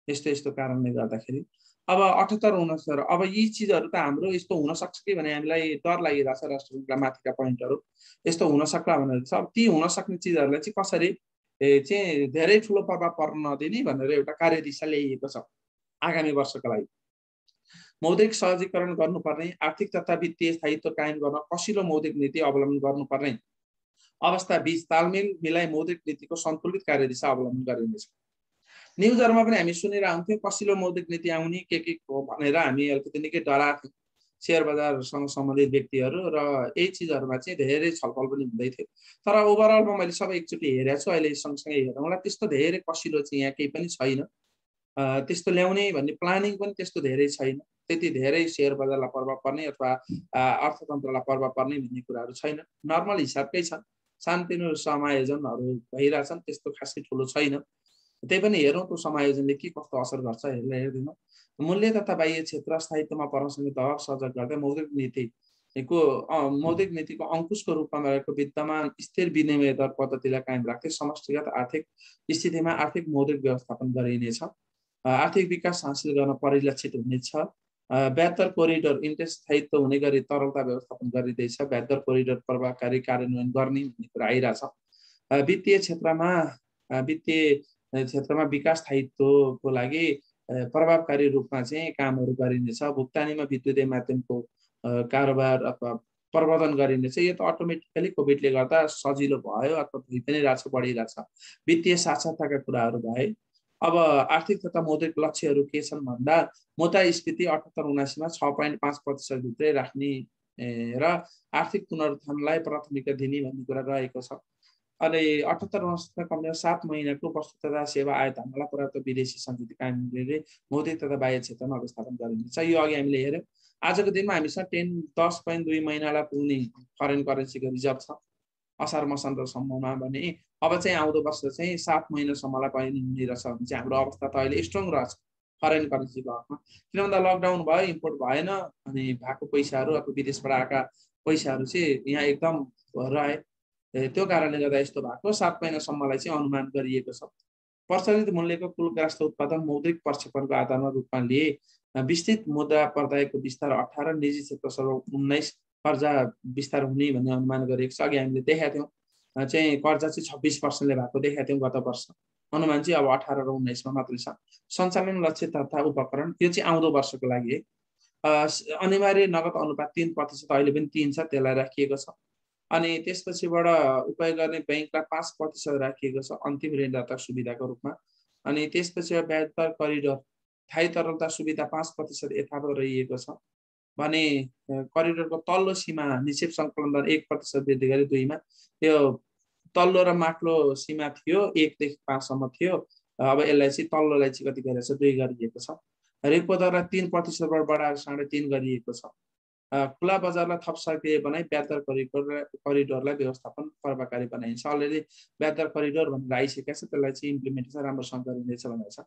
यस्तो यस्तो कारणले गर्दाखेरि अब 78-69 अब यी चिजहरू त हाम्रो यस्तो हुन सक्छ कि भने हामीलाई डर लागिरहेछ। राष्ट्र सङ्घका माथिका पोइन्टहरू यस्तो हुन सक्ला भनेर छ। अब ती हुन सक्ने चिजहरूलाई चाहिँ कसरी चाहिँ धेरै ठुलो प्रभाव पर्न नदिने भनेर एउटा कार्यदिशा ल्याइएको छ आगामी वर्षका लागि। मौद्रिक सहजीकरण गर्नुपर्ने, आर्थिक तथा वित्तीय स्थायित्व कायम गर्न कसिलो मौद्रिक नीति अवलम्बन गर्नुपर्ने अवस्था बीच तालमेल मिलाई मौद्रिक नीतिको सन्तुलित कार्यदिशा अवलम्बन गरिनेछ। न्युजहरूमा पनि हामी सुनिरहन्थ्यौँ कसिलो मौद्रिक नीति आउने के हो भनेर हामी अलिकति निकै डराएको थियौँ सेयर बजारसँग सम्बन्धित व्यक्तिहरू, र यही चिजहरूमा चाहिँ धेरै छलफल पनि हुँदै थियो। तर ओभरअलमा मैले सबै एकचोटि हेरेको छु, अहिले सँगसँगै हेरौँला, त्यस्तो धेरै कसिलो चाहिँ यहाँ केही पनि छैन। त्यस्तो ल्याउने भन्ने प्लानिङ पनि त्यस्तो धेरै छैन। त्यति धेरै सेयर बजारलाई प्रभाव पर्ने अथवा अर्थतन्त्रलाई प्रभाव पर्ने भन्ने कुराहरू छैन। नर्मल हिसाबकै छ, सानोतिनो समायोजनहरू भइरहेछन्, त्यस्तो खासै ठुलो छैन। त्यही पनि हेरौँ त्यो समायोजनले के कस्तो असर गर्छ हेर्दिनौँ। मूल्य तथा बाह्य क्षेत्र स्थायित्वमा पर्नसँगै दबाव सर्जक गर्दै मौद्रिक नीतिको अङ्कुशको रूपमा रहेको विद्यमान स्थिर विनिमय दर पद्धतिलाई कायम राख्दै समष्टिगत आर्थिक स्थितिमा आर्थिक मौद्रिक व्यवस्थापन गरिनेछ। आर्थिक विकास हासिल गर्न परिलक्षित हुनेछ। ब्याज दर कोरिडोर इन्ट्रेस्ट स्थायित्व हुने गरी तरलता व्यवस्थापन गरिँदैछ। ब्याज दर कोरिडोर प्रभावकारी कार्यान्वयन गर्ने भन्ने कुरा आइरहेछ। वित्तीय क्षेत्रमा विकास स्थायित्वको लागि प्रभावकारी रूपमा चाहिँ कामहरू गरिनेछ। भुक्तानीमा विद्युतीय माध्यमको कारोबार अथवा प्रवर्धन गरिनेछ। यो त अटोमेटिकली कोभिडले गर्दा सजिलो भयो अथवा भइ पनि रहेछ, बढिरहेछ। वित्तीय साक्षरताका कुराहरू भए। अब आर्थिक तथा मौद्रिक लक्ष्यहरू के छन् भन्दा मुद्रास्फीति 78-79मा 6.5% भित्रै राख्ने र आर्थिक पुनरुत्थानलाई प्राथमिकता दिने भन्ने कुरा रहेको छ। अनि 78-79 कम्तीमा 7 महिनाको वस्तु तथा सेवा आयात हामीलाई पर्याप्त विदेशी सञ्चित कायम गरेर मौद्रिक तथा बाह्य क्षेत्रमा व्यवस्थापन गरिनेछ। यो अघि हामीले हेऱ्यौँ। आजको दिनमा हामीसँग 10.2 महिनालाई पुग्ने फरेन करेन्सीको रिजर्भ छ असार मसान्तसम्ममा भने अब चाहिँ आउँदो वर्ष चाहिँ 7 महिनासम्मलाई पनि हुने रहेछ भने चाहिँ हाम्रो अवस्था त अहिले स्ट्रङ रहेछ फरेन करेन्सीको हकमा। किन भन्दा लकडाउन भयो, इम्पोर्ट भएन, अनि भएको पैसाहरू अथवा विदेशबाट आएका पैसाहरू चाहिँ यहाँ एकदम रहे। त्यो कारणले गर्दा यस्तो भएको 7 महिनासम्मलाई चाहिँ अनुमान गरिएको छ। प्रचलित मूल्यको कुल राष्ट्र उत्पादन मौद्रिक प्रक्षेपणको आधारमा रूपमा लिए विस्तृत मुद्रा पर्दाको विस्तार 18, निजी क्षेत्र 19 कर्जा विस्तार हुने भन्ने अनुमान गरिएको छ। अघि हामीले देखाएको थियौँ चाहिँ कर्जा चाहिँ 26%ले भएको देखाएको थियौँ गत वर्ष। अनुमान चाहिँ अब 18 र 19मा मात्रै छ। सञ्चालन लक्ष्य तथा उपकरण यो चाहिँ आउँदो वर्षको लागि है। अनिवार्य नगद अनुपात 3% अहिले पनि 3 छ, त्यसलाई राखिएको छ। अनि त्यसपछिबाट उपयोग गर्ने ब्याङ्कलाई 5% राखिएको छ अन्तिम ऋणदाता सुविधाको रूपमा। अनि त्यसपछि ब्याज दर करिडोर स्थायी तरलता सुविधा 5% यथावत रहिएको छ भने करिडोरको तल्लो सीमा निक्षेप सङ्कलन दर 1% वृद्धि गरी 2मा। यो तल्लो र माथिल्लो सीमा थियो 1 देखि 5 सम्म थियो। अब यसलाई चाहिँ तल्लोलाई चाहिँ कति गरेको छ 2 गरिएको छ। रेपो दरलाई 3%बाट बढाएर 3.5 गरिएको छ। खुला बजारलाई थप सक्रिय बनाई ब्याज दर करिडोरलाई व्यवस्थापन प्रभावकारी बनाइन्छ। अलरेडी ब्याज दर करिडोर भनेर आइसकेको छ, त्यसलाई चाहिँ इम्प्लिमेन्टेसन राम्रोसँग गरिँदैछ भनेर छ।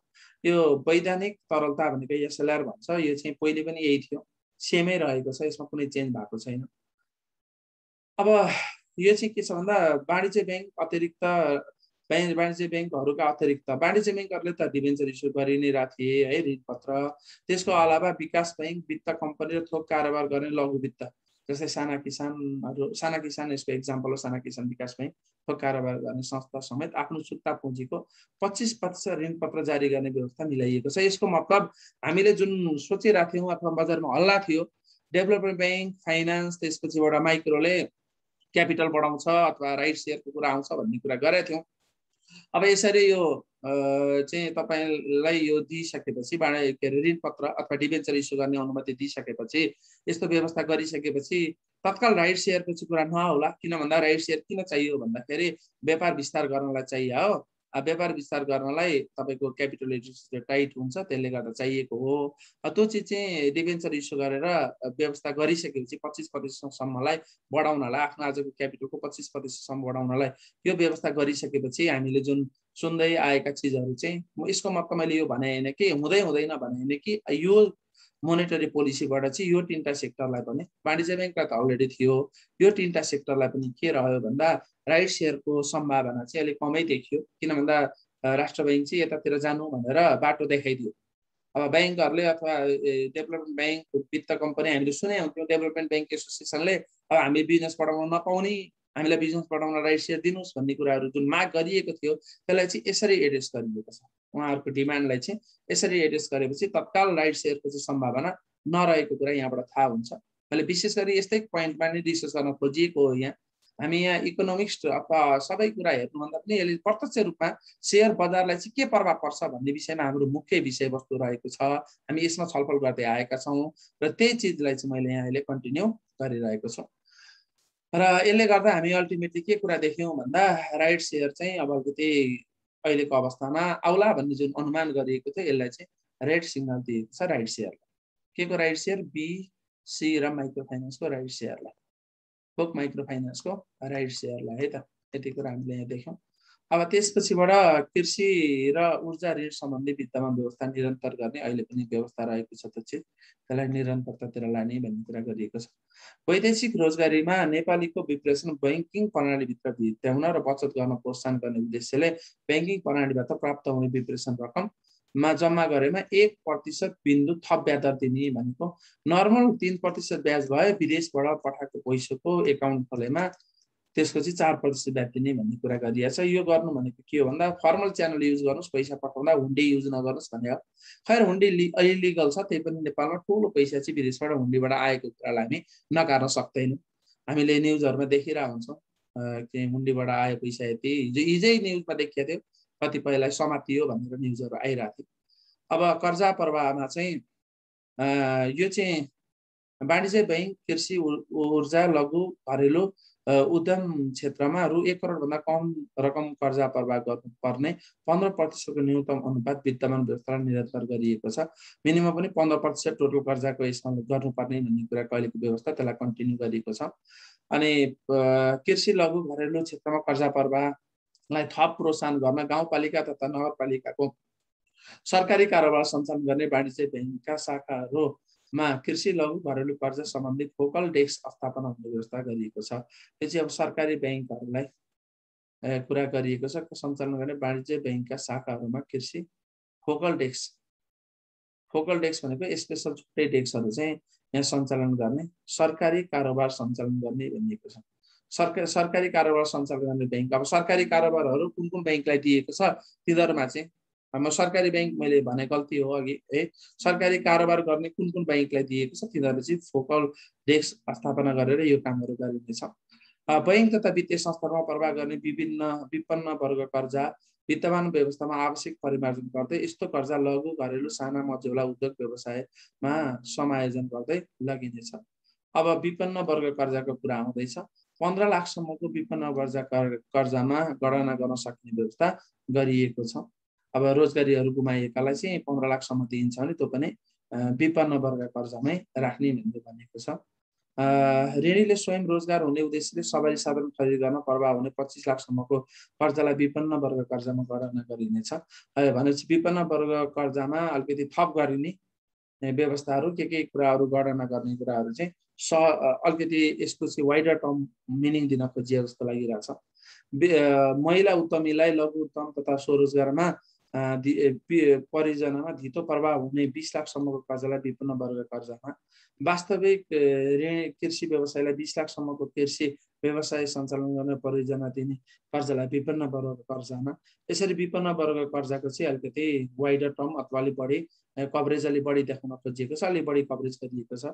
यो वैधानिक तरलता भनेको एसएलआर भन्छ, यो चाहिँ पहिले पनि यही थियो, सेमै रहेको छ, यसमा कुनै चेन्ज भएको छैन। अब यो चाहिँ के छ भन्दा वाणिज्य ब्याङ्क अतिरिक्त वाणिज्य ब्याङ्कहरूका अतिरिक्त वाणिज्य ब्याङ्कहरूले त डिभेन्चर इस्यु गरि नै रहेको थिए है, ऋणपत्र। त्यसको अलावा विकास ब्याङ्क, वित्त कम्पनी र थोक कारोबार गर्ने लघु वित्त जस्तै साना किसान यसको एक्जाम्पल हो। साना किसान विकास ब्याङ्क थोक कारोबार गर्ने संस्था समेत आफ्नो सुत्ता पुँजीको 25% ऋणपत्र जारी गर्ने व्यवस्था मिलाइएको छ। यसको मतलब हामीले जुन सोचिरहेको थियौँ अथवा बजारमा हल्ला थियो डेभलपमेन्ट ब्याङ्क फाइनान्स त्यसपछिबाट माइक्रोले क्यापिटल बढाउँछ अथवा राइट सेयरको कुरा आउँछ भन्ने कुरा गरेका थियौँ। अब यसरी यो चाहिँ तपाईलाई यो दिइसकेपछि के अरे ऋणपत्र अथवा डिबेन्चर इस्यु गर्ने अनुमति दिइसकेपछि यस्तो व्यवस्था गरिसकेपछि तत्काल राइट सेयरको चाहिँ कुरा नहोला। किन भन्दा राइट सेयर किन चाहियो भन्दाखेरि व्यापार विस्तार गर्नलाई चाहियो हो। व्यापार विस्तार गर्नलाई तपाईँको क्यापिटल एडिसन टाइट हुन्छ, त्यसले गर्दा चाहिएको हो। त्यो चिज चाहिँ डिबेन्चर इस्यु गरेर व्यवस्था गरिसकेपछि 25%सम्मलाई बढाउनलाई, आफ्नो आजको क्यापिटलको 25%सम्म बढाउनलाई यो व्यवस्था गरिसकेपछि हामीले जुन सुन्दै आएका चिजहरू चाहिँ यसको मतलब मैले यो भने होइन कि हुँदैन भने होइन कि यो मोनेटरी पोलिसीबाट चाहिँ यो 3टा सेक्टरलाई पनि वाणिज्य ब्याङ्कलाई त अलरेडी थियो, यो 3टा सेक्टरलाई पनि के रह्यो भन्दा राइट सेयरको सम्भावना चाहिँ अलिक कमै देखियो। किन भन्दा राष्ट्र ब्याङ्क चाहिँ यतातिर जानु भनेर बाटो देखाइदियो। अब ब्याङ्कहरूले अथवा डेभलपमेन्ट ब्याङ्क, वित्त कम्पनी हामीले सुने हुन्थ्यो डेभलपमेन्ट ब्याङ्क एसोसिएसनले अब हामी बिजनेस बढाउन नपाउने, हामीलाई बिजनेस बढाउन राइट सेयर दिनुहोस् भन्ने कुराहरू जुन माग गरिएको थियो त्यसलाई चाहिँ यसरी एड्रेस गरिएको छ। उहाँहरूको डिमान्डलाई चाहिँ यसरी एड्रेस गरेपछि तत्काल राइट सेयरको चाहिँ सम्भावना नरहेको कुरा यहाँबाट थाहा हुन्छ। मैले विशेष गरी यस्तै पोइन्टमा नै डिस्कस गर्न खोजिएको हो। यहाँ हामी यहाँ इकोनोमिक्स अथवा सबै कुरा हेर्नुभन्दा पनि यसले प्रत्यक्ष रूपमा सेयर बजारलाई चाहिँ के प्रभाव पर्छ भन्ने विषयमा हाम्रो मुख्य विषयवस्तु रहेको छ। हामी यसमा छलफल गर्दै आएका छौँ र त्यही चिजलाई चाहिँ मैले यहाँ अहिले कन्टिन्यू गरिरहेको छु। र यसले गर्दा हामी अल्टिमेटली के कुरा देख्यौँ भन्दा राइट सेयर चाहिँ अब अलिकति अहिलेको अवस्थामा आउला भन्ने जुन अनुमान गरिएको थियो यसलाई चाहिँ रेड सिग्नल दिएको छ राइट सेयरलाई। के को राइट सेयर? बी, सी र माइक्रो फाइनेन्सको राइट सेयरलाई, थोक माइक्रो फाइनेन्सको राइट सेयरलाई है त। यति कुरा हामीले यहाँ देख्यौँ। अब त्यसपछिबाट कृषि र ऊर्जा ऋण सम्बन्धी विद्यमान व्यवस्था निरन्तर गर्ने अहिले पनि व्यवस्था रहेको छ, त चाहिँ त्यसलाई निरन्तरतातिर लाने भन्ने कुरा गरिएको छ। वैदेशिक रोजगारीमा नेपालीको विप्रेसन ब्याङ्किङ प्रणालीभित्र भित्याउन र बचत गर्न प्रोत्साहन गर्ने उद्देश्यले ब्याङ्किङ प्रणालीबाट प्राप्त हुने विप्रेसन रकममा जम्मा गरेमा 1% बिन्दु थप ब्याज दर दिने भनेको नर्मल 3% ब्याज भयो, विदेशबाट पठाएको पैसाको एकाउन्ट खोलेमा त्यसको चाहिँ 4% ब्याज दिने भन्ने कुरा गरिएको छ। यो गर्नु भनेको के हो भन्दा फर्मल च्यानल युज गर्नुहोस्, पैसा पठाउँदा हुन्डी युज नगर्नुहोस् भन्ने हो। खैर हुन्डी इलिगल छ, त्यही पनि नेपालमा ठुलो पैसा चाहिँ विदेशबाट हुन्डीबाट आएको कुरालाई हामी नकार्न सक्दैनौँ। हामीले न्युजहरूमा देखिरहेको हुन्छौँ कि हुन्डीबाट आयो पैसा यति, हिजै न्युजमा देखिएको थियो, कतिपयलाई समातियो भनेर न्युजहरू आइरहेको थियो। अब कर्जा प्रवाहमा चाहिँ यो चाहिँ वाणिज्य ब्याङ्क कृषि ऊर्जा लघु घरेलु उद्यम क्षेत्रमा रु 1 करोडभन्दा कम रकम कर्जा प्रवाह गर्नुपर्ने 15% न्यूनतम अनुपात विद्यमान व्यवस्था निरन्तर गरिएको छ। मिनिमम पनि 15% टोटल कर्जाको यसमा गर्नुपर्ने भन्ने कुरा कहिलेको व्यवस्था त्यसलाई कन्टिन्यू गरिएको छ। अनि कृषि लघु घरेलु क्षेत्रमा कर्जा प्रवाहलाई थप प्रोत्साहन गर्न गाउँपालिका तथा नगरपालिकाको सरकारी कारोबार सञ्चालन गर्ने वाणिज्य ब्याङ्कका शाखाहरूमा कृषि लघु घरेलु कर्जा सम्बन्धी फोकल डेस्क स्थापना हुने व्यवस्था गरिएको छ। यो चाहिँ अब सरकारी ब्याङ्कहरूलाई कुरा गरिएको छ। सञ्चालन गर्ने वाणिज्य ब्याङ्कका शाखाहरूमा कृषि फोकल डेस्क भनेको स्पेसल छुट्टै डेस्कहरू चाहिँ यहाँ सञ्चालन गर्ने, सरकारी कारोबार सञ्चालन गर्ने भनिएको छ। सरकारी कारोबार सञ्चालन गर्ने ब्याङ्क, अब सरकारी कारोबारहरू कुन कुन ब्याङ्कलाई दिएको छ तिनीहरूमा चाहिँ म सरकारी ब्याङ्क मैले भने गल्ती हो अघि है, सरकारी कारोबार गर्ने कुन कुन ब्याङ्कलाई दिएको छ तिनीहरू चाहिँ फोकल डेस्क स्थापना गरेर यो कामहरू गरिनेछ। बैङ्क तथा वित्तीय संस्थानमा प्रवाह गर्ने विपन्न वर्ग कर्जा विद्यमान व्यवस्थामा आवश्यक परिमार्जन गर्दै यस्तो कर्जा लघु घरेलु साना मझौला उद्योग व्यवसायमा समायोजन गर्दै लगिनेछ। अब विपन्न वर्ग कर्जाको कुरा आउँदैछ। 15 लाखसम्मको विपन्न कर्जामा गणना गर्न सक्ने व्यवस्था गरिएको छ। अब रोजगारीहरू गुमाइएकालाई चाहिँ 15 लाखसम्म दिइन्छ भने त्यो पनि विपन्न वर्ग कर्जामै राख्ने भनेको छ। ऋणीले स्वयं रोजगार हुने उद्देश्यले सवारी साधन खरिद गर्न प्रवाह हुने 25 लाखसम्मको कर्जालाई विपन्न वर्ग कर्जामा गणना गरिनेछ। भनेपछि विपन्न वर्ग कर्जामा अलिकति थप गरिने व्यवस्थाहरू के कुराहरू गणना गर्ने कुराहरू चाहिँ अलिकति यसको चाहिँ वाइडर टर्म मिनिङ दिन खोजिए जस्तो लागिरहेछ। महिला उद्यमीलाई लघु उद्यम तथा स्वरोजगारमा परियोजनामा धितो प्रभाव हुने 20 लाखसम्मको कर्जालाई विपन्न वर्ग कर्जामा, वास्तविक ऋण कृषि व्यवसायलाई 20 लाखसम्मको कृषि व्यवसाय सञ्चालन गर्ने परियोजना दिने कर्जालाई विपन्न वर्ग कर्जामा। यसरी विपन्न वर्ग कर्जाको चाहिँ अलिकति वाइडर टर्म अथवा अलिक बढी कभरेज अलिक बढी देखाउन खोजिएको छ, अलिक बढी कभरेज गरिएको छ।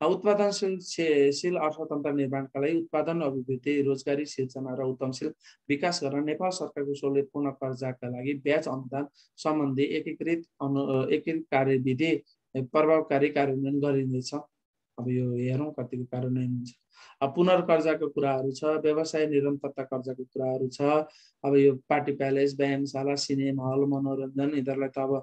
उत्पादनशील अर्थतन्त्र निर्माणका लागि उत्पादन अभिवृद्धि, रोजगारी सिर्जना र उद्यमशील विकास गर्न नेपाल सरकारको स्वले पूर्ण कर्जाका लागि ब्याज अनुदान सम्बन्धी एकीकृत कार्यविधि प्रभावकारी कार्यान्वयन गरिनेछ। अब यो हेरौँ कतिको कार्यान्वयन हुन्छ। अब पुनर्कर्जाको कुराहरू छ, व्यवसाय निरन्तरता कर्जाको कुराहरू छ। अब यो पार्टी प्यालेस, व्यायामशाला, सिनेमा हल, मनोरञ्जन यिनीहरूलाई त अब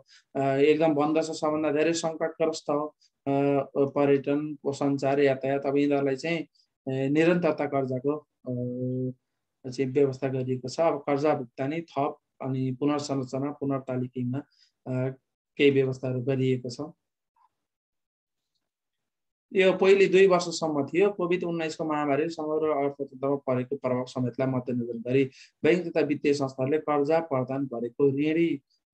एकदम बन्द छ, सबभन्दा धेरै सङ्कटग्रस्त हो। पर्यटन, सञ्चार, यातायात, अब यिनीहरूलाई चाहिँ निरन्तरता कर्जाको चाहिँ व्यवस्था गरिएको छ। अब कर्जा भुक्तानी थप अनि पुनर्संरचना पुनर्तालिकामा केही व्यवस्थाहरू गरिएको छ। यो पहिले 2 वर्षसम्म थियो। कोभिड-19 को महामारी समग्र अर्थतन्त्रमा परेको प्रभाव समेतलाई मध्यनजर गरी बैंक तथा वित्तीय संस्थाहरूले कर्जा प्रदान गरेको ऋणी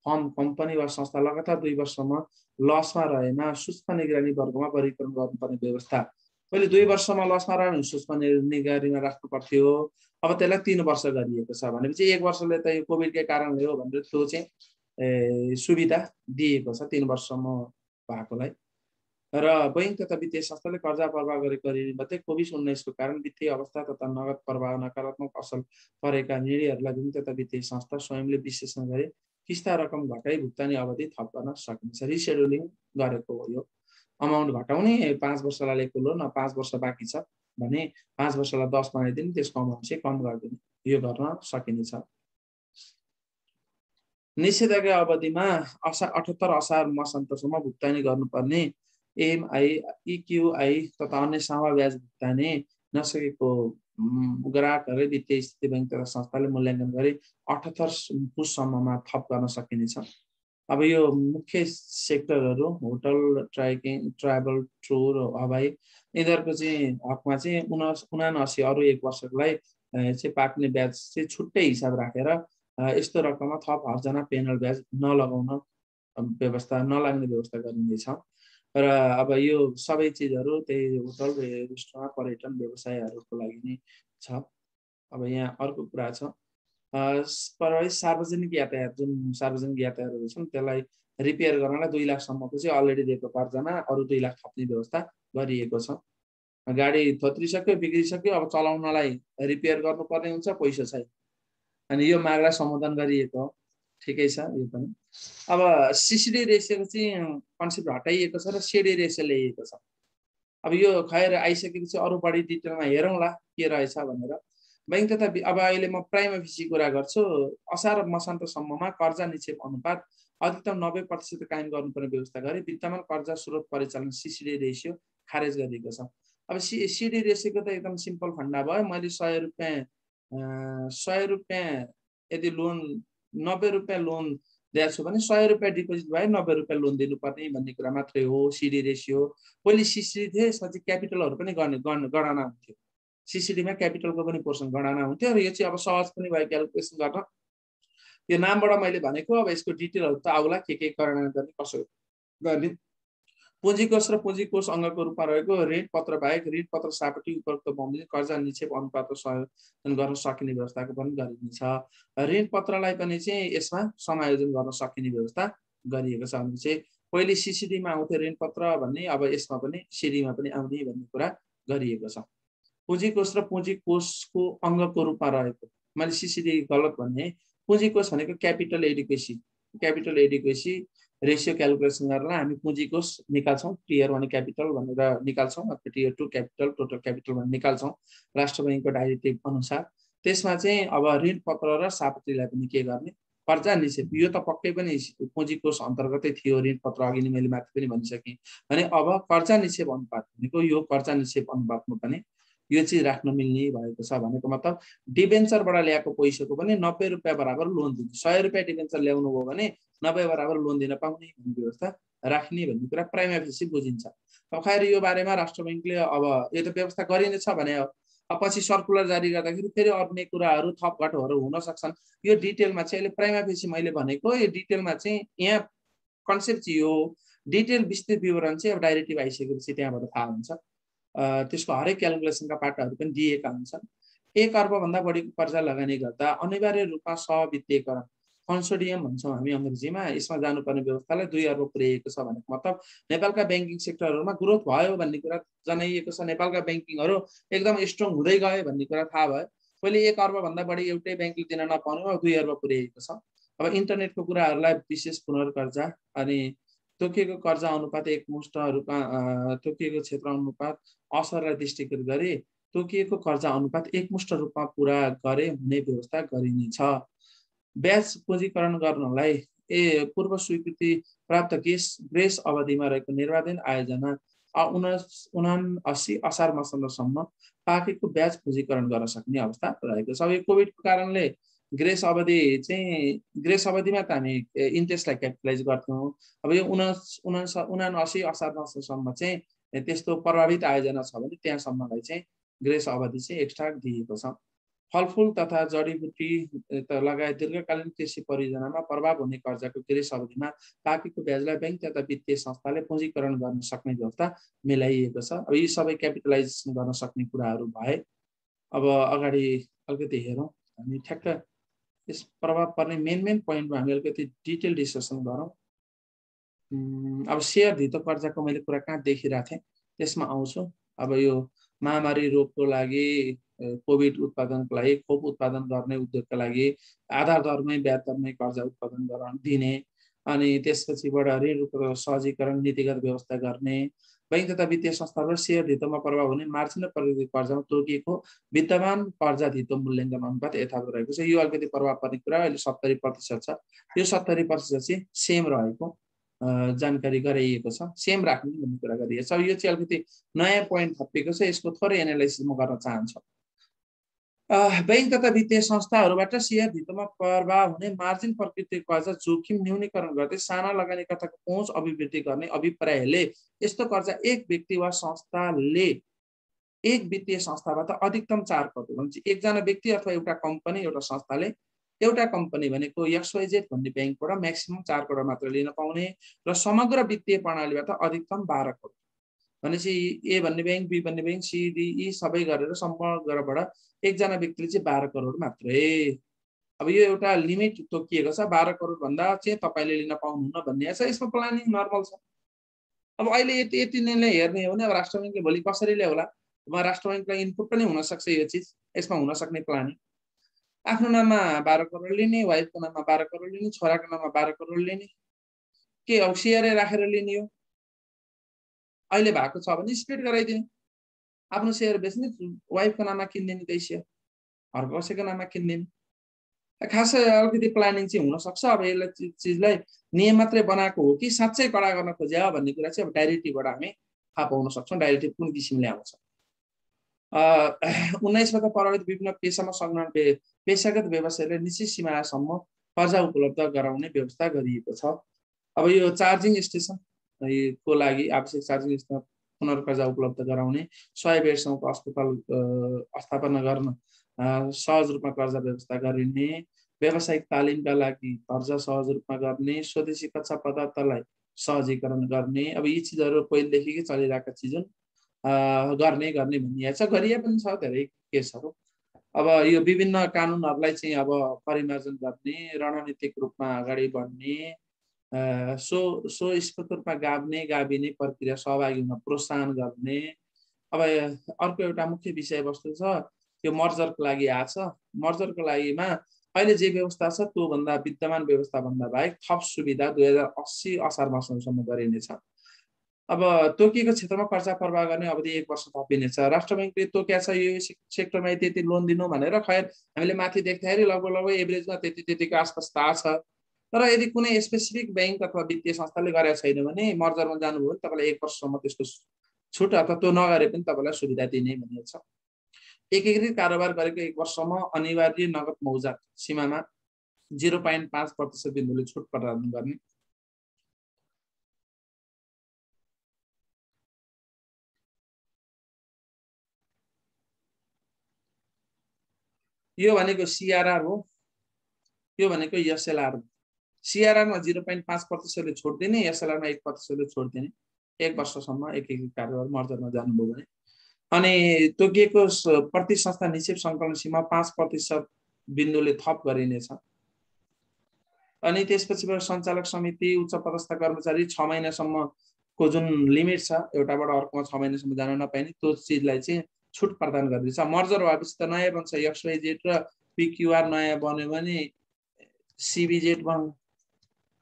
फर्म, कम्पनी वा संस्था लगातार 2 वर्षसम्म लसमा रहेमा सूक्ष्म निगरानी वर्गमा वर्गीकरण गर्नुपर्ने व्यवस्था। पहिले 2 वर्षमा लसमा रह्यो भने सूक्ष्म निगरानीमा राख्नु पर्थ्यो। अब त्यसलाई 3 वर्ष गरिएको छ। भनेपछि 1 वर्षले त यो कोभिडकै कारणले हो भनेर त्यो चाहिँ सुविधा दिएको छ 3 वर्षसम्म भएकोलाई। र बैंक तथा वित्तीय संस्थाले कर्जा प्रवाह गरेको ऋणमध्ये कोभिड-19 को कारण वित्तीय अवस्था तथा नगद प्रवाह नकारात्मक असर परेका ऋणीहरूलाई बैंक तथा वित्तीय संस्था स्वयंले विश्लेषण गरी किस्ता रकम घटाई भुक्तानी अवधि थप गर्न सकिन्छ। रिसेड्युलिङ गरेको हो। यो अमाउन्ट घटाउने, 5 वर्षलाई लिएको लोन 5 वर्ष बाँकी छ भने 5 वर्षलाई 10 बनाइदिने, त्यसको अमाउन्ट चाहिँ कम गरिदिने, यो गर्न सकिनेछ। निषेधाज्ञा अवधिमा 78 असार मसान्तसम्म भुक्तानी गर्नुपर्ने EMI, EQI तथा अन्य सामा ब्याज भुक्तानी नसकेको ग्राहकहरूले वित्तीय स्थिति बैंक तथा संस्थाले मूल्याङ्कन गरी 78 पुससम्ममा थप गर्न सकिनेछ। अब यो मुख्य सेक्टरहरू होटल, ट्राभल, टुर, हवाई यिनीहरूको चाहिँ हकमा चाहिँ 79 अरू 1 वर्षलाई चाहिँ पाक्ने ब्याज चाहिँ छुट्टै हिसाब राखेर यस्तो रकममा थप हर्जना पेनल ब्याज नलाग्ने व्यवस्था गरिनेछ। र अब यो सबै चिजहरू त्यही होटल, रेस्टुरेन्ट, पर्यटन व्यवसायहरूको लागि नै छ। अब यहाँ अर्को कुरा छ, सार्वजनिक यातायात, जुन सार्वजनिक यातायातहरू छन् त्यसलाई रिपेयर गर्नलाई 2 लाखसम्मको चाहिँ अलरेडी दिएको कर्जामा अरू 2 लाख थप्ने व्यवस्था गरिएको छ। गाडी थत्रिसक्यो, बिग्रिसक्यो, अब चलाउनलाई रिपेयर गर्नुपर्ने हुन्छ, पैसा छैन, अनि यो मागलाई सम्बोधन गरिएको हो। ठिकै छ यो पनि। अब सिसिडी रेसियोको चाहिँ कन्सेप्ट हटाइएको छ र सिडी रेसियो ल्याइएको छ। अब यो खैर आइसकेको चाहिँ अरू बढी डिटेलमा हेरौँला के रहेछ भनेर। बैंक तथा अब अहिले म प्राइम अफिसी कुरा गर्छु। असार मसान्तसम्ममा कर्जा निक्षेप अनुपात अधिकतम 90% कायम गर्नुपर्ने व्यवस्था गरी विद्यमान कर्जा स्रोत परिचालन सिसिडी रेसियो खारेज गरिएको छ। अब सिडी रेसियोको त एकदम सिम्पल फन्डा भयो। मैले 100 रुपियाँ यदि लोन 90 रुपियाँ लोन दिएको छु भने 100 रुपियाँ डिपोजिट भए 90 रुपियाँ लोन दिनुपर्ने भन्ने कुरा मात्रै हो सिडी रेसियो। पहिले सिसिडी थिए, यसमा चाहिँ क्यापिटलहरू पनि गणना हुन्थ्यो। सिसिडीमा क्यापिटलको पनि पोर्सन गणना हुन्थ्यो र यो चाहिँ अब सहज पनि भयो क्यालकुलेसन गर्न। यो नामबाट मैले भनेको अब यसको डिटेलहरू त आउला, के गणना गर्ने, कसो गर्ने। पुँजी कोष र पुँजी कोष अङ्गको रूपमा रहेको ऋण पत्र बाहेक ऋण पत्र सापटी उपरोक्त बमोजिम कर्जा निक्षेप अनुपातको संयोजन गर्न सकिने व्यवस्थाको पनि गरिनेछ। ऋण पत्रलाई पनि चाहिँ यसमा समायोजन गर्न सकिने व्यवस्था गरिएको छ। भने चाहिँ पहिले सिसिडीमा आउँथ्यो ऋण पत्र भन्ने, अब यसमा पनि सिडीमा पनि आउने भन्ने कुरा गरिएको छ। पुँजी कोष र पुँजी कोषको अङ्गको रूपमा रहेको, मैले सिसिडी गलत भन्ने, पुँजी कोष भनेको क्यापिटल एडिक्वेसी रेसियो क्यालकुलेसन गरेर हामी पुँजी कोष निकाल्छौँ। टियर 1 क्यापिटल भनेर निकाल्छौँ, अथवा टियर 2 क्यापिटल, टोटल क्यापिटल भनेर निकाल्छौँ राष्ट्र बैङ्कको डाइरेक्टिभ अनुसार। त्यसमा चाहिँ अब ऋण पत्र र सापटीलाई पनि के गर्ने, कर्जा निक्षेप, यो त पक्कै पनि पुँजी कोष अन्तर्गतै थियो ऋण पत्र, अघि नै मैले माथि पनि भनिसकेँ भने। अब कर्जा निक्षेप अनुपात भनेको यो कर्जा निक्षेप अनुपातमा पनि यो चाहिँ राख्न मिल्ने भएको छ। भनेको मतलब डिबेन्चरबाट ल्याएको पैसाको पनि 90 रुपियाँ बराबर लोन दिने, 100 रुपियाँ डिबेन्चर ल्याउनु भयो भने 90 बराबर लोन दिन पाउने भन्ने व्यवस्था राख्ने भन्ने कुरा प्राइम अफिसी बुझिन्छ। खैर यो बारेमा राष्ट्र बैंकले अब यो त व्यवस्था गरिनेछ भने पछि सर्कुलर जारी गर्दाखेरि फेरि अन्य कुराहरू थप घटहरू हुन सक्छन्। यो डिटेलमा चाहिँ अहिले प्राइमा फेसी मैले भनेको यो डिटेलमा चाहिँ यहाँ कन्सेप्ट चाहिँ यो डिटेल विस्तृत विवरण चाहिँ अब डाइरेक्टिभ आइसकेपछि त्यहाँबाट थाहा हुन्छ। त्यसको हरेक क्यालकुलेसनका पाटाहरू पनि दिएका हुन्छन्। 1 अर्बभन्दा बढीको कर्जा लगानी गर्दा अनिवार्य रूपमा सहवित्तीयकरण कन्सोर्टियम भन्छौँ हामी अङ्ग्रेजीमा, यसमा जानुपर्ने व्यवस्थालाई 2 अर्ब पुर्याइएको छ भनेको मतलब नेपालका ब्याङ्किङ सेक्टरहरूमा ग्रोथ भयो भन्ने कुरा जनाइएको छ। नेपालका ब्याङ्किङहरू एकदम स्ट्रङ हुँदै गयो भन्ने कुरा थाहा भयो। पहिले 1 अर्बभन्दा बढी एउटै ब्याङ्कले दिन नपाउनु, अब 2 अर्ब पुर्याइएको छ। अब इन्टरनेटको कुराहरूलाई विशेष पुनर्कर्जा अनि तोकिएको कर्जा अनुपात एकमुष्ट रूपमा तोकिएको क्षेत्र अनुपात असरलाई दृष्टिगत गरी तोकिएको कर्जा अनुपात एकमुष्ट रूपमा पुरा गरे हुने व्यवस्था गरिनेछ। ब्याज पुँजीकरण गर्नलाई पूर्व स्वीकृति प्राप्त ग्रेस अवधिमा रहेको निर्वाधीन आयोजना 79 असार मसम्म पाकेको ब्याज पुँजीकरण गर्न सक्ने अवस्था रहेको छ। अब यो कोभिडको कारणले ग्रेस अवधि चाहिँ ग्रेस अवधिमा त हामी इन्ट्रेस्टलाई क्यापिटलाइज गर्थ्यौँ। अब यो 79 असार मसम्म चाहिँ त्यस्तो प्रभावित आयोजना छ भने त्यहाँसम्मलाई चाहिँ ग्रेस अवधि चाहिँ एक्स्ट्रा दिएको छ। फलफुल तथा जडीबुटी लगायत दीर्घकालीन कृषि परियोजनामा प्रभाव हुने कर्जाको ग्रेस अवधिमा पाकेको ब्याजलाई ब्याङ्क तथा वित्तीय संस्थाले पुँजीकरण गर्न सक्ने व्यवस्था मिलाइएको छ। अब यी सबै क्यापिटलाइजेसन गर्न सक्ने कुराहरू भए अब अगाडि अलिकति हेरौँ हामी ठ्याक्क यस प्रभाव पर्ने मेन पोइन्टमा हामी अलिकति डिटेल डिस्कसन गरौँ। अब सेयर धितो कर्जाको मैले कुरा कहाँ देखिरहेको थिएँ त्यसमा आउँछु। अब यो महामारी रोगको लागि कोभिड उत्पादनको लागि खोप उत्पादन गर्ने उद्योगका लागि आधार दरमै ब्याज दरमै कर्जा उत्पादन गराउन दिने अनि त्यसपछिबाट ऋण सहजीकरण नीतिगत व्यवस्था गर्ने बैंक तथा वित्तीय संस्थाबाट सेयर धितोमा प्रभाव हुने मार्जिनल प्रकृति कर्जामा तोकिएको विद्यमान कर्जा धितो मूल्याङ्कन अनुपात यथावत रहेको छ। यो अलिकति प्रभाव पर्ने कुरा अहिले 70% छ। यो 70% चाहिँ सेम रहेको जानकारी गराइएको छ, सेम राख्ने भन्ने कुरा गरिएको छ। यो चाहिँ अलिकति नयाँ पोइन्ट थपिएको छ, यसको थोरै एनालाइसिस म गर्न चाहन्छु। बैंक तथा वित्तीय संस्थाहरूबाट सेयर धितोमा प्रभाव हुने मार्जिन प्रकृतिको कर्जा जोखिम न्यूनीकरण गर्दै साना लगानीकर्ताको पहुँच अभिवृद्धि गर्ने अभिप्रायले यस्तो कर्जा एक व्यक्ति वा संस्थाले एक वित्तीय संस्थाबाट अधिकतम 4 करोड भन्छ। एकजना व्यक्ति अथवा एउटा कम्पनी एउटा संस्थाले एउटा कम्पनी भनेको XYZ भन्ने ब्याङ्कबाट म्याक्सिमम 4 करोड मात्र लिन पाउने र समग्र वित्तीय प्रणालीबाट अधिकतम 12 करोड भनेपछि ए भन्ने ब्याङ्क बी भन्ने ब्याङ्क सी डी ई सबै गरेर समग्रबाट एकजना व्यक्तिले चाहिँ 12 करोड मात्रै। अब यो एउटा लिमिट तोकिएको छ, 12 करोड भन्दा चाहिँ तपाईँले लिन पाउनुहुन्न भन्ने छ। यसमा प्लानिङ नर्मल छ। अब अहिले यति नै हेर्ने हो भने अब राष्ट्र ब्याङ्कले भोलि कसरी ल्याउला, राष्ट्र ब्याङ्कलाई इनपुट पनि हुनसक्छ यो चिज। यसमा हुन सक्ने प्लानिङ आफ्नो नाममा 12 करोड लिने, वाइफको नाममा 12 करोड लिने, छोराको नाममा 12 करोड लिने, के अब सेयरै राखेर लिने हो। अहिले भएको छ भने स्प्लिट गराइदिने, आफ्नो सेयर बेच्ने, वाइफको नाममा किनिदिने त्यही सेयर, अर्को कसैको नाममा किनिदिने। खासै अलिकति प्लानिङ चाहिँ हुनसक्छ। अब यसलाई चिजलाई नियम मात्रै बनाएको हो कि साँच्चै कडा गर्न खोज्या भन्ने कुरा चाहिँ अब डाइरेक्टिभबाट हामी थाहा पाउन सक्छौँ, डाइरेक्टिभ कुन किसिमले आउँछ। 19बाट प्रभावित विभिन्न पेसामा संलग्न पेसागत व्यवसायले निश्चित सीमासम्म कर्जा उपलब्ध गराउने व्यवस्था गरिएको छ। अब यो चार्जिङ स्टेसन को लागि आवश्यक चार्जिङ स्टेसन पुनर्कर्जा उपलब्ध गराउने, 100 बेडसम्मको अस्पताल स्थापना गर्न सहज रूपमा कर्जा व्यवस्था गरिने, व्यावसायिक तालिमका लागि कर्जा सहज रूपमा गर्ने, स्वदेशी कच्चा पदार्थलाई सहजीकरण गर्ने। अब यी चिजहरू पहिलेदेखि चलिरहेका चिज हुन्, गर्ने भन्ने छ, गरिए पनि छ धेरै केसहरू। अब यो विभिन्न कानुनहरूलाई चाहिँ अब परिमार्जन गर्ने, रणनीतिक रूपमा अगाडि बढ्ने, स्वस्फूर्त रूपमा गाभिने प्रक्रिया सहभागी हुन प्रोत्साहन गर्ने। अब अर्को एउटा मुख्य विषयवस्तु छ यो मर्जरको लागि आछ। मर्जरको लागिमा अहिले जे व्यवस्था छ त्योभन्दा विद्यमान व्यवस्था भन्दा बाहेक थप सुविधा 2080 असार माससम्म गरिनेछ। अब तोकिएको क्षेत्रमा कर्जा प्रवाह गर्ने अवधि 1 वर्ष थपिनेछ। राष्ट्र ब्याङ्कले तोक्या छ यो सेक्टरमा यति लोन दिनु भनेर, खैर हामीले माथि देख्दाखेरि लगभग एभरेजमा त्यतिको आसपास थाहा छ। तर यदि कुनै स्पेसिफिक ब्याङ्क अथवा वित्तीय संस्थाले गरेको छैन भने मर्जरमा जानुभयो भने तपाईँलाई 1 वर्षसम्म त्यसको छुट अथवा त्यो नगरे पनि तपाईँलाई सुविधा दिने भनिएको छ। एकीकृत कारोबार गरेको 1 वर्षसम्म अनिवार्य नगद मौजात सीमामा 0.5% बिन्दुले छुट प्रदान गर्ने। यो भनेको सिआरआर हो, यो भनेको एसएलआर हो। सिआरआरमा 0.5% छुट दिने, एसएलआरमा 1% छुट दिने, 1 वर्षसम्म एकीकृत कारोबार मर्जरमा जानुभयो भने। अनि तोकिएको प्रति संस्था निक्षेप सङ्कलन सीमा 5% बिन्दुले थप गरिनेछ। अनि त्यसपछिबाट सञ्चालक समिति उच्च पदस्थ कर्मचारी 6 महिनासम्मको जुन लिमिट छ एउटाबाट अर्कोमा 6 महिनासम्म जान नपाइने, त्यो चिजलाई चाहिँ छुट प्रदान गरिदिन्छ। मर्जर भएपछि त नयाँ बन्छ, XYZ र PQR नयाँ बन्यो भने CBZ बन्छ।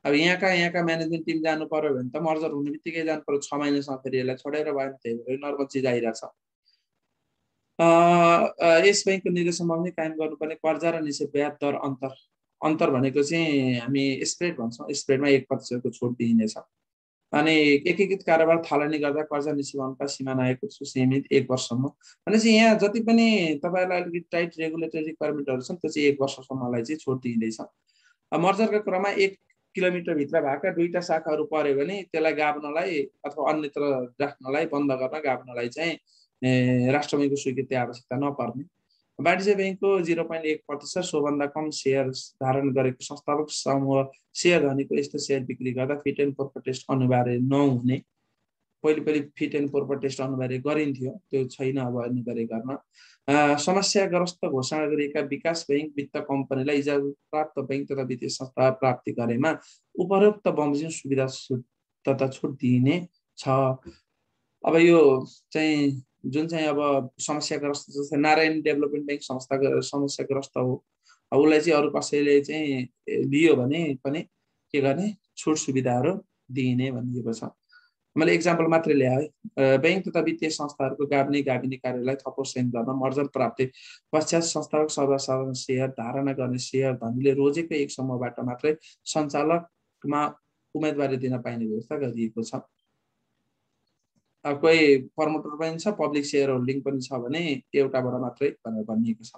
अब यहाँका म्यानेजमेन्ट टिम जानु पर्यो भने त मर्जर हुने बित्तिकै जानु पर्यो, 6 महिनासम्म फेरि यसलाई छोडेर भएन, त्यही भएर नर्मल चिज आइरहेछ। यस बैंकको निर्देशनमा पनि कायम गर्नुपर्ने कर्जा र निक्षेप ब्याज दर अन्तर भनेको चाहिँ हामी स्प्रेड भन्छौँ, स्प्रेडमा 1% को छुट दिइनेछ। अनि एकीकृत कारोबार थालनी गर्दा कर्जा निक्षेप अनुपात सीमा नआएको सीमित 1 वर्षसम्म भनेपछि यहाँ जति पनि तपाईहरुलाई अलिकति टाइट रेगुलेटरी रिक्वायरमेन्टहरु छन् त्यो चाहिँ 1 वर्षसम्मलाई चाहिँ छुट दिइदैछ। मर्जरको क्रममा 1 किलोमिटर भित्र भएका दुईटा शाखाहरू पर्यो भने त्यसलाई गाभ्नलाई अथवा अन्यत्र राख्नलाई बन्द गर्न गाभ्नलाई चाहिँ राष्ट्र बैंकको स्वीकृति आवश्यकता नपर्ने। वाणिज्य बैंकको 0.1% सोभन्दा कम शेयर धारण गरेको संस्थापक समूह शेयर धनीको यस्तो शेयर बिक्री गर्दा फिट एन्ड प्रोपर टेस्ट अनिवार्य नहुने। पहिले फिट एन्ड प्रोपर टेस्ट अनिवार्य गरिन्थ्यो, त्यो छैन अब अनिवार्य गर्न। समस्याग्रस्त घोषणा गरिएका विकास बैंक वित्त कम्पनीलाई इजाजत प्राप्त बैंक तथा वित्तीय संस्था प्राप्ति गरेमा उपरोक्त बमोजिम सुविधा तथा छुट दिइने छ। अब यो चाहिँ जुन चाहिँ अब समस्याग्रस्त जस्तै नारायण डेभलपमेन्ट बैंक संस्था समस्याग्रस्त हो, उसलाई चाहिँ अरू कसैले चाहिँ लियो भने पनि के गर्ने छुट सुविधाहरू दिइने भनिएको छ। मैले एक्जाम्पल मात्रै ल्याएँ। बैंक तथा वित्तीय संस्थाहरूको गाभिने कार्यलाई थपोत्साहित गर्न मर्जर प्राप्ति पश्चात संस्थापक सर्वसाधारण शेयर धारणा गर्ने शेयर धनीले रोजेको एक समूहबाट मात्रै सञ्चालकमा उम्मेदवारी दिन पाइने व्यवस्था गरिएको छ। कोही प्रमोटर पनि छ, पब्लिक शेयर होल्डिङ पनि छ भने एउटाबाट मात्रै भनेर भनिएको छ।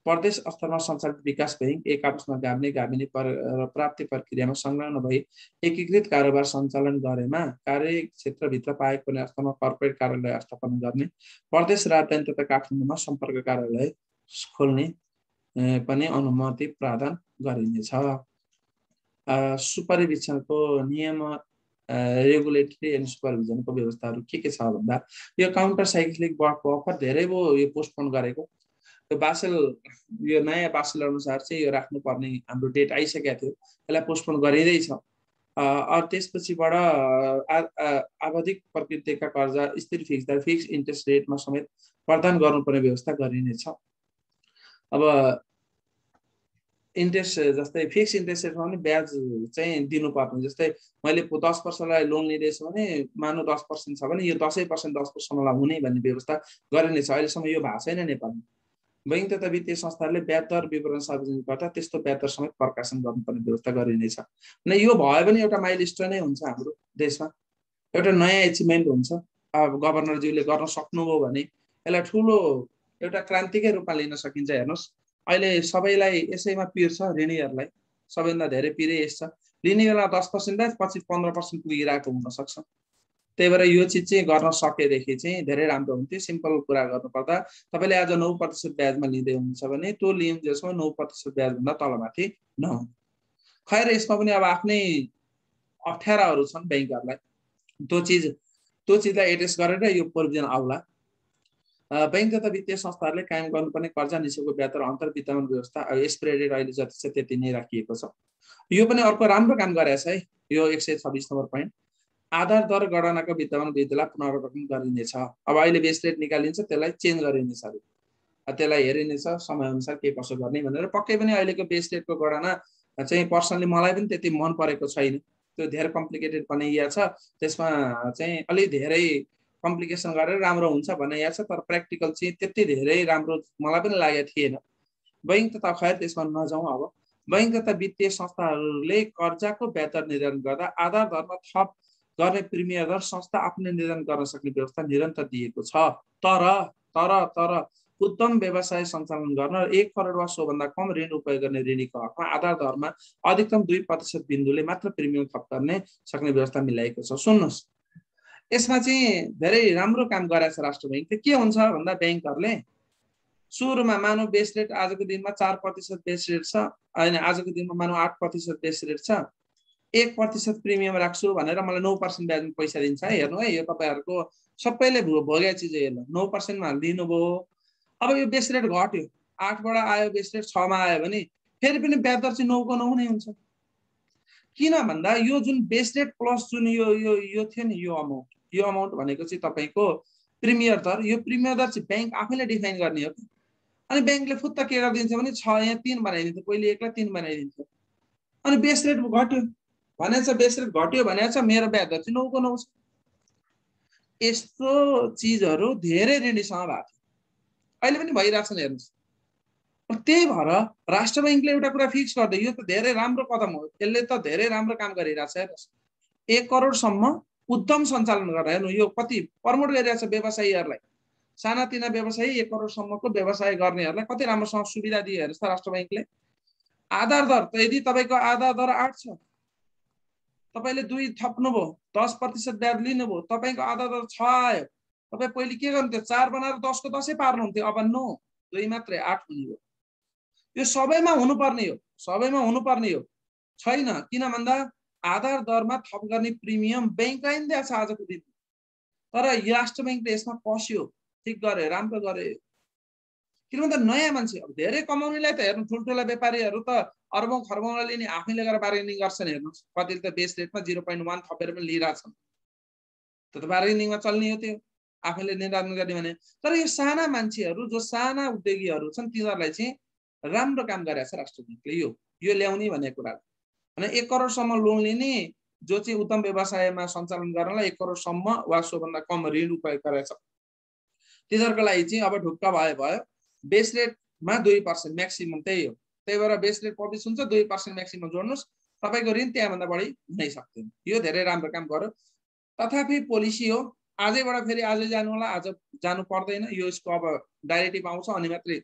प्रदेश स्तरमा सञ्चालित विकास बैंक एक आपसमा गाभिने प्राप्ति प्रक्रियामा संलग्न भई एकीकृत कारोबार सञ्चालन गरेमा कार्य क्षेत्रभित्र पाएको कुनै स्तरमा कर्पोरेट कार्यालय स्थापना गर्ने, प्रदेश राजधानी तथा काठमाडौँमा सम्पर्क कार्यालय खोल्ने पनि अनुमति प्रदान गरिनेछ। सुपरिवीक्षणको नियम रेगुलेटरी एन्ड सुपरभिजनको व्यवस्थाहरू के छ भन्दा यो काउन्टर साइक्लिक बर्डको अफर धेरै भयो, यो पोस्टपोन गरेको। यो बासेल यो नयाँ बासेल अनुसार चाहिँ यो राख्नुपर्ने हाम्रो डेट आइसकेको थियो, यसलाई पोस्टपोन गरिँदैछ। त्यसपछिबाट आवधिक प्रकृतिका कर्जा स्थिर फिक्स इन्ट्रेस्ट रेटमा समेत प्रदान गर्नुपर्ने व्यवस्था गरिनेछ। अब इन्ट्रेस्ट जस्तै फिक्स इन्ट्रेस्ट रेटमा पनि ब्याज चाहिँ दिनुपर्ने, जस्तै मैले 10% लोन लिँदैछु भने मानु 10% छ भने यो 10% 10% हुने भन्ने व्यवस्था गरिनेछ। अहिलेसम्म यो भएको छैन नेपालमा। बैंक तथा वित्तीय संस्थाहरूले ब्याज दर विवरण सार्वजनिक गर्दा त्यस्तो ब्याज दर समेत प्रकाशन गर्नुपर्ने व्यवस्था गरिनेछ। अनि यो भयो भने एउटा माइलस्टोनै हुन्छ हाम्रो देशमा, एउटा नयाँ एचिभमेन्ट हुन्छ। अब गभर्नरज्यूले गर्न सक्नुभयो भने यसलाई ठुलो एउटा क्रान्तिकै रूपमा लिन सकिन्छ। हेर्नुहोस् अहिले सबैलाई यसैमा पिर छ, ऋणीहरूलाई सबैभन्दा धेरै पिरै यस छ। लिने बेला 10% पछि 15% पुगिरहेको हुनसक्छ। त्यही भएर यो चिज चाहिँ गर्न सकेदेखि चाहिँ धेरै राम्रो हुन्थ्यो। सिम्पल कुरा गर्नुपर्दा तपाईँले आज 9% ब्याजमा लिँदै हुनुहुन्छ भने त्यो लियम जसमा 9% ब्याजभन्दा तलमाथि नहुने। खैर यसमा पनि अब आफ्नै अप्ठ्याराहरू छन् बैंकहरूलाई, त्यो चिजलाई एड्रेस गरेर यो प्रोभिजन आउला। बैंक तथा वित्तीय संस्थाहरूले कायम गर्नुपर्ने कर्जा निक्षेपको ब्याज दर अन्तर विद्यमान व्यवस्था स्प्रेडेड अहिले जति छ त्यति नै राखिएको छ। यो पनि अर्को राम्रो काम गरेको छ है, यो 126 नम्बर पोइन्ट। आधार दर गणनाको विद्यमान विधिलाई पुनरावलोकन गरिनेछ। अब अहिले बेस रेट निकालिन्छ, त्यसलाई चेन्ज गरिनेछ, त्यसलाई हेरिनेछ समयअनुसार के कसो गर्ने भनेर। पक्कै पनि अहिलेको बेस रेटको गणना चाहिँ पर्सनली मलाई पनि त्यति मन परेको छैन, त्यो धेरै कम्प्लिकेटेड बनाइएको छ। त्यसमा चाहिँ अलि धेरै कम्प्लिकेसन गरेर राम्रो हुन्छ बनाइएको छ, तर प्र्याक्टिकल चाहिँ त्यति धेरै राम्रो मलाई पनि लागेको थिएन। बैंक तथा खैर त्यसमा नजाउँ। अब बैंक तथा वित्तीय संस्थाहरूले कर्जाको ब्याज दर निर्धारण गर्दा आधार दरमा थप गर्ने प्रिमियर दर संस्था आफूले निर्धारण गर्न सक्ने व्यवस्था निरन्तर दिएको छ। तर उद्यम व्यवसाय सञ्चालन गर्न 1 करोड वा सोभन्दा कम ऋण उपयोग गर्ने ऋणीको हकमा आधार दरमा अधिकतम 2% बिन्दुले मात्र प्रिमियम थप गर्ने सक्ने व्यवस्था मिलाएको छ। सुन्नुहोस्, यसमा चाहिँ धेरै राम्रो काम गरेको छ राष्ट्र बैंकले। के हुन्छ भन्दा बैंकहरूले सुरुमा मानव बेस रेट आजको दिनमा 4% बेस रेट छ, होइन आजको दिनमा मानव 8% बेस रेट छ, 1% प्रिमियम राख्छु भनेर मलाई 9% ब्याजमा पैसा दिन्छ है। हेर्नु है, यो तपाईँहरूको सबैले भोगे चिज है। 9% मा दिनुभयो, अब यो बेस रेट घट्यो, 8 बाट आयो बेस रेट 6 मा आयो भने फेरि पनि ब्याज दर चाहिँ 9 को 9 नै हुन्छ। किन भन्दा यो जुन बेस रेट प्लस जुन यो थियो नि, यो अमाउन्ट भनेको चाहिँ तपाईँको प्रिमियर दर, यो प्रिमियर दर चाहिँ ब्याङ्क आफैले डिफाइन गर्ने हो। अनि ब्याङ्कले फुत्त के गरिदिन्छ भने 6 या 3 बनाइदिन्छ, पहिले 1 लाई 3 बनाइदिन्छ। अनि बेस रेट घट्यो भनेछ, बेस रेट घट्यो भनेछ, मेरो ब्याज दर चाहिँ 9 को 9 छ। यस्तो चिजहरू धेरै ऋणीसँग भएको थियो, अहिले पनि भइरहेछ नि, हेर्नुहोस्। त्यही भएर राष्ट्र बैंकले एउटा कुरा फिक्स गर्दै, यो त धेरै राम्रो कदम हो, यसले त धेरै राम्रो काम गरिरहेछ। हेर्नुहोस्, 1 करोडसम्म उद्यम सञ्चालन गरेर, हेर्नु यो कति प्रमोट गरिरहेछ व्यवसायीहरूलाई, सानातिना व्यवसायी 1 करोडसम्मको व्यवसाय गर्नेहरूलाई कति राम्रोसँग सुविधा दियो हेर्नुहोस् त राष्ट्र बैंकले। आधार दर त यदि तपाईँको आधार दर 8 छ, तपाईँले 2 थप्नुभयो, 10% ब्याज लिनुभयो, तपाईँको आधार दर 6 आयो, तपाईँ पहिले के गर्नुहुन्थ्यो, 4 बनाएर 10 को 10 पार्नुहुन्थ्यो, अब 9, 2 मात्रै 8 हुने हो। यो सबैमा हुनुपर्ने हो, सबैमा हुनुपर्ने हो, छैन। किन भन्दा आधार दरमा थप गर्ने प्रिमियम ब्याङ्कलाई नि दिएको छ आजको दिन, तर राष्ट्र बैंकले यसमा पस्यो, ठिक गरे, राम्रो गरे। किन भन्दा नयाँ मान्छे, अब धेरै कमाउनेलाई त हेर्नु, ठुल्ठुला व्यापारीहरू त अर्बौं खर्बौंलाई लिने, आफैले गरेर बार्गेनिङ गर्छन्। हेर्नुहोस्, कतिले त बेस रेटमा 0.1 थपेर पनि लिइरहेछन्, त्यो त बार्गेनिङमा चल्ने हो, त्यो आफैले निर्धारण गर्ने भने। तर यो साना मान्छेहरू, जो साना उद्योगीहरू छन्, तिनीहरूलाई चाहिँ राम्रो काम गरेछ राष्ट्र बैंकले, यो ल्याउने भन्ने कुरा। अनि 1 करोडसम्म लोन लिने, जो चाहिँ उद्यम व्यवसायमा सञ्चालन गर्नलाई 1 करोडसम्म वा सोभन्दा कम ऋण उपयोग गरेछ, तिनीहरूको लागि चाहिँ अब ढुक्क भयो। बेस रेटमा 2% म्याक्सिमम, त्यही हो। त्यही भएर बेस रेट पब्लिस हुन्छ, 2% म्याक्सिमम जोड्नुहोस्, तपाईँको ऋण त्यहाँभन्दा बढी हुनै सक्दैन। यो धेरै राम्रो काम गर्यो। तथापि पोलिसी हो, आजैबाट फेरि आजै जानु होला, आज जानु पर्दैन, यो यसको अब डाइरेक्टिभ आउँछ अनि मात्रै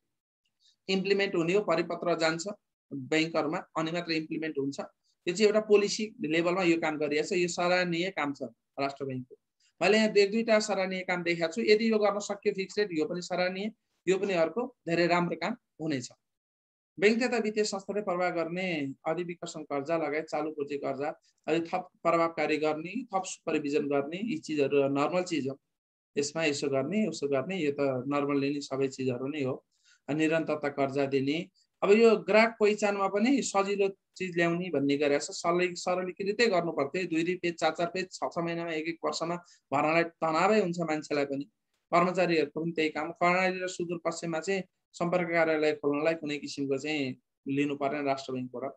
इम्प्लिमेन्ट हुने हो, परिपत्र जान्छ बैंकहरुमा अनि मात्र इम्प्लिमेन्ट हुन्छ। यो चाहिँ एउटा पोलिसी लेभलमा यो काम गरिएको छ, यो सराहनीय काम छ राष्ट्र बैंकको। मैले यहाँ 1-2टा सराहनीय काम देखाएको छु, यदि यो गर्न सक्यो फिक्स रेट, यो पनि सराहनीय, यो पनि अर्को धेरै राम्रो काम हुनेछ। बैंक तथा वित्तीय संस्थाले प्रवाह गर्ने अधिविकर्षण कर्जा लगायत चालू पुँजी कर्जा अलि थप प्रभावकारी गर्ने, थप सुपरभिजन गर्ने, यी चिजहरू नर्मल चिज हो। यसमा यसो गर्ने उसो गर्ने, यो त नर्मल लिने सबै चिजहरू नै हो। निरन्तरता कर्जा दिने, अब यो ग्राहक पहिचानमा पनि सजिलो चिज ल्याउने भन्ने गरेछ, सरलीकृतै गर्नु पर्थ्यो। 2-2 पेज 4-4 पेज 6-6 महिनामा 1-1 वर्षमा भर्नलाई तनावै हुन्छ मान्छेलाई पनि, कर्मचारीहरूको पनि त्यही काम। कर्णाली र सुदूरपश्चिममा चाहिँ सम्पर्क कार्यालय खोल्नलाई कुनै किसिमको चाहिँ लिनु पर्ने राष्ट्र बैंकबाट।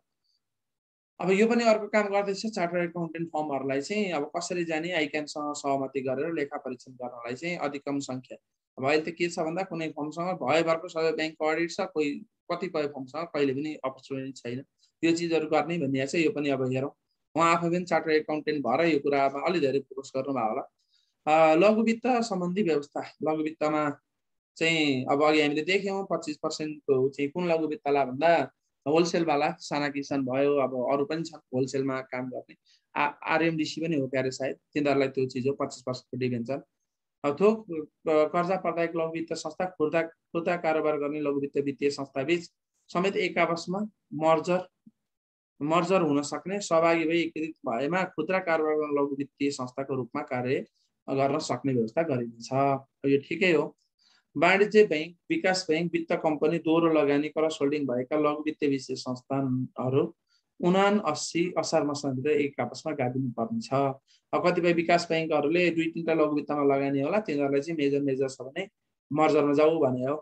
अब यो पनि अर्को काम गर्दैछ, चार्टर्ड एकाउन्टेन्ट फर्महरूलाई चाहिँ अब कसरी जाने, आइक्यानसँग सहमति गरेर लेखा परीक्षण गर्नलाई चाहिँ अधिकतम संख्या। अब अहिले त के छ भन्दा कुनै फर्मसँग भयभरको सबै बैंकको अडिट छ, कोही कतिपय फर्मसँग कहिले पनि अपर्च्युनिटी छैन यो चिजहरू गर्ने भन्ने छ। यो पनि अब हेरौँ, उहाँ आफै पनि चार्टर्ड एकाउन्टेन्ट भएर यो कुरामा अलि धेरै फोकस गर्नुभयो होला। लघु वित्त सम्बन्धी व्यवस्था, लघु वित्तमा चाहिँ अब अघि हामीले देख्यौँ 25% को चाहिँ कुन लघु वित्तला भन्दा होलसेलवाला साना किसान भयो, अब अरू पनि छन् होलसेलमा काम गर्ने, आरएमडीसी पनि हो प्यारे सायद, तिनीहरूलाई त्यो चिज हो 25% को डिभेन्चर। अब थोक कर्जा प्रदायक लघु वित्त संस्था, खुर्दा कारोबार गर्ने लघु वित्त वित्तीय संस्था बीच समेत एक आपसमा मर्जर हुन सक्ने, सहभागी भई एकीकृत भएमा खुद्रा कारोबार गर्ने लघु वित्तीय संस्थाको रूपमा कार्य गर्न सक्ने व्यवस्था गरिनेछ। यो ठिकै हो। वाणिज्य बैंक, विकास बैंक, वित्त कम्पनी, दोहोरो लगानी, क्रस होल्डिङ भएका लघु वित्तीय विशेष संस्थानहरू 79 असार मसाभित्र एक आपसमा गाभिनु पर्नेछ। कतिपय विकास बैंकहरूले 2-3टा लघु वित्तमा लगानी होला, तिनीहरूलाई चाहिँ मेजर छ भने मर्जरमा जाऊ भने हो।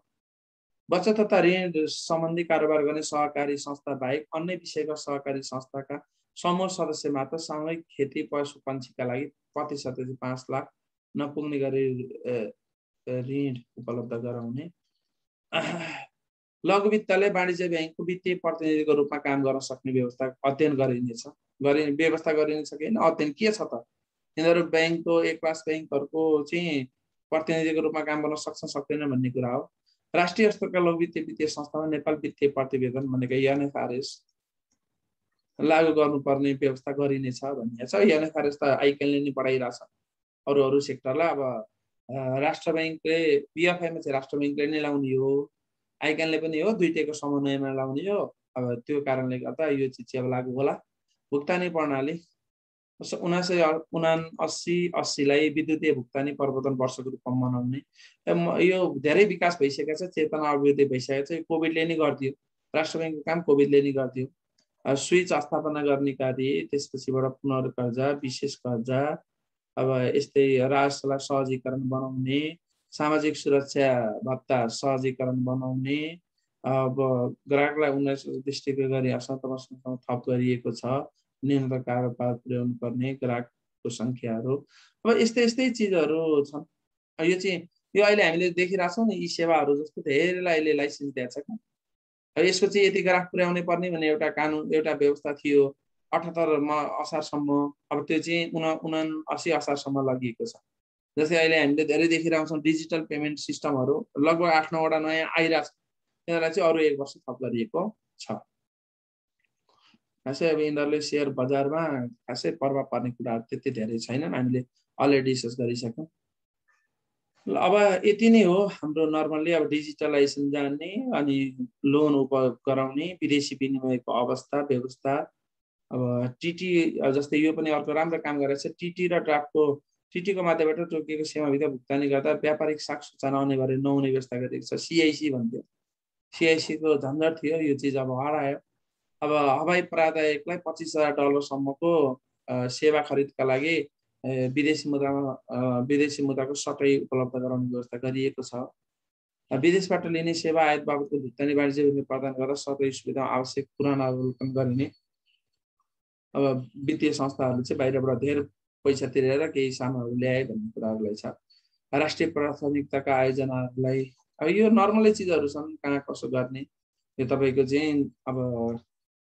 बचत तथा ऋण सम्बन्धी कारोबार गर्ने सहकारी संस्था बाहेक अन्य विषयका सहकारी संस्थाका समूह सदस्य मात्र सामूहिक खेती पशु पन्छीका लागि प्रतिशत 5 लाख नपुग्ने गरी ऋण उपलब्ध गराउने। लघु वित्तले वाणिज्य बैंकको वित्तीय प्रतिनिधिको रूपमा काम गर्न सक्ने व्यवस्था अध्ययन गरिनेछ, व्यवस्था गरिनेछ कि अध्ययन के छ त, यिनीहरू बैंकको एक क्लास बैंकहरूको चाहिँ प्रतिनिधिको रूपमा काम गर्न सक्छन् सक्दैन भन्ने कुरा हो। राष्ट्रिय स्तरका लघु वित्तीय संस्थामा नेपाल वित्तीय प्रतिवेदन भनेको एनएफआरएस लागू गर्नुपर्ने व्यवस्था गरिनेछ भन्ने छ। एनएफआरएस त आइक्यानले नि पढाइरहेछ अरू सेक्टरलाई। अब राष्ट्र बैंकले पिएफआईमा चाहिँ राष्ट्र बैंकले नै लाउने हो, आइकानले पनि हो दुईटैको समन्वयमा लाउने हो। अब त्यो कारणले गर्दा यो चिज अब लागू होला। भुक्तानी प्रणाली 1979-80 लाई विद्युतीय भुक्तानी प्रवर्तन वर्षको रूपमा मनाउने। यो धेरै विकास भइसकेको छ, चेतना अभिवृद्धि भइसकेको छ। कोभिडले नै गरिदियो, राष्ट्र ब्याङ्कको काम कोभिडले नै गरिदियो। स्विच स्थापना गर्ने कार्य, त्यसपछिबाट पुनर्कर्जा, विशेष कर्जा, अब यस्तै राजस्वलाई सहजीकरण बनाउने, सामाजिक सुरक्षा भत्ता सहजीकरण बनाउने, अब ग्राहकलाई 19 दृष्टिको गरी असन्तोषसम्म थप गरिएको छ। न्यूनतम कारोबार पुर्याउनु पर्ने ग्राहकको सङ्ख्याहरू, अब यस्तै यस्तै चिजहरू छन्। यो चाहिँ यो अहिले हामीले देखिरहेछौँ नि, यी सेवाहरू जस्तो धेरैलाई अहिले लाइसेन्स दिएको छ। यसको चाहिँ यति ग्राहक पुर्याउनै पर्ने भन्ने एउटा कानुन, एउटा व्यवस्था थियो 78 असारसम्म। अब त्यो चाहिँ 79 असारसम्म लगिएको छ। जस्तै अहिले हामीले धेरै देखिरहेछौँ डिजिटल पेमेन्ट सिस्टमहरू लगभग 8-9 नयाँ आइरहेको छ। यिनीहरूलाई चाहिँ अरू 1 वर्ष थप गरिएको छ। खासै अब यिनीहरूले सेयर बजारमा खासै प्रभाव पर्ने कुराहरू त्यति धेरै छैनन्, हामीले अलरेडी डिस्कस गरिसक्यौँ। अब यति नै हो हाम्रो नर्मल्ली अब डिजिटलाइजेसन जान्ने, अनि लोन उपयोग गराउने, विदेशी विनिमयको अवस्था व्यवस्था। अब टिटी जस्तै यो पनि अर्को राम्रो काम गरेको छ। टिटी र ड्राफ्टको टिटीको माध्यमबाट तोकिएको सेवाभित्र भुक्तानी गर्दा व्यापारिक साख सूचना अनिवार्य नहुने व्यवस्था गरिएको छ। सिआइसी भन्थ्यो, सिआइसीको झन्झट थियो, यो चिज अब हरायो। अब हवाई प्राध्यायकलाई $25,000 सेवा खरिदका लागि विदेशी मुद्राको सटै उपलब्ध गराउने व्यवस्था गरिएको छ। विदेशबाट लिने सेवा आयात बाबतको भुक्तानी वाणिज्य विनिमय प्रदान गरेर सटै सुविधा आवश्यक पुनरावलोकन गरिने। अब वित्तीय संस्थाहरूले चाहिँ बाहिरबाट धेरै पैसा तिरेर केही सामानहरू ल्याए भन्ने कुराहरूलाई छ। राष्ट्रिय प्राथमिकताका आयोजनाहरूलाई, अब यो नर्मलै चिजहरू छन्, कहाँ कसो गर्ने। यो तपाईँको चाहिँ अब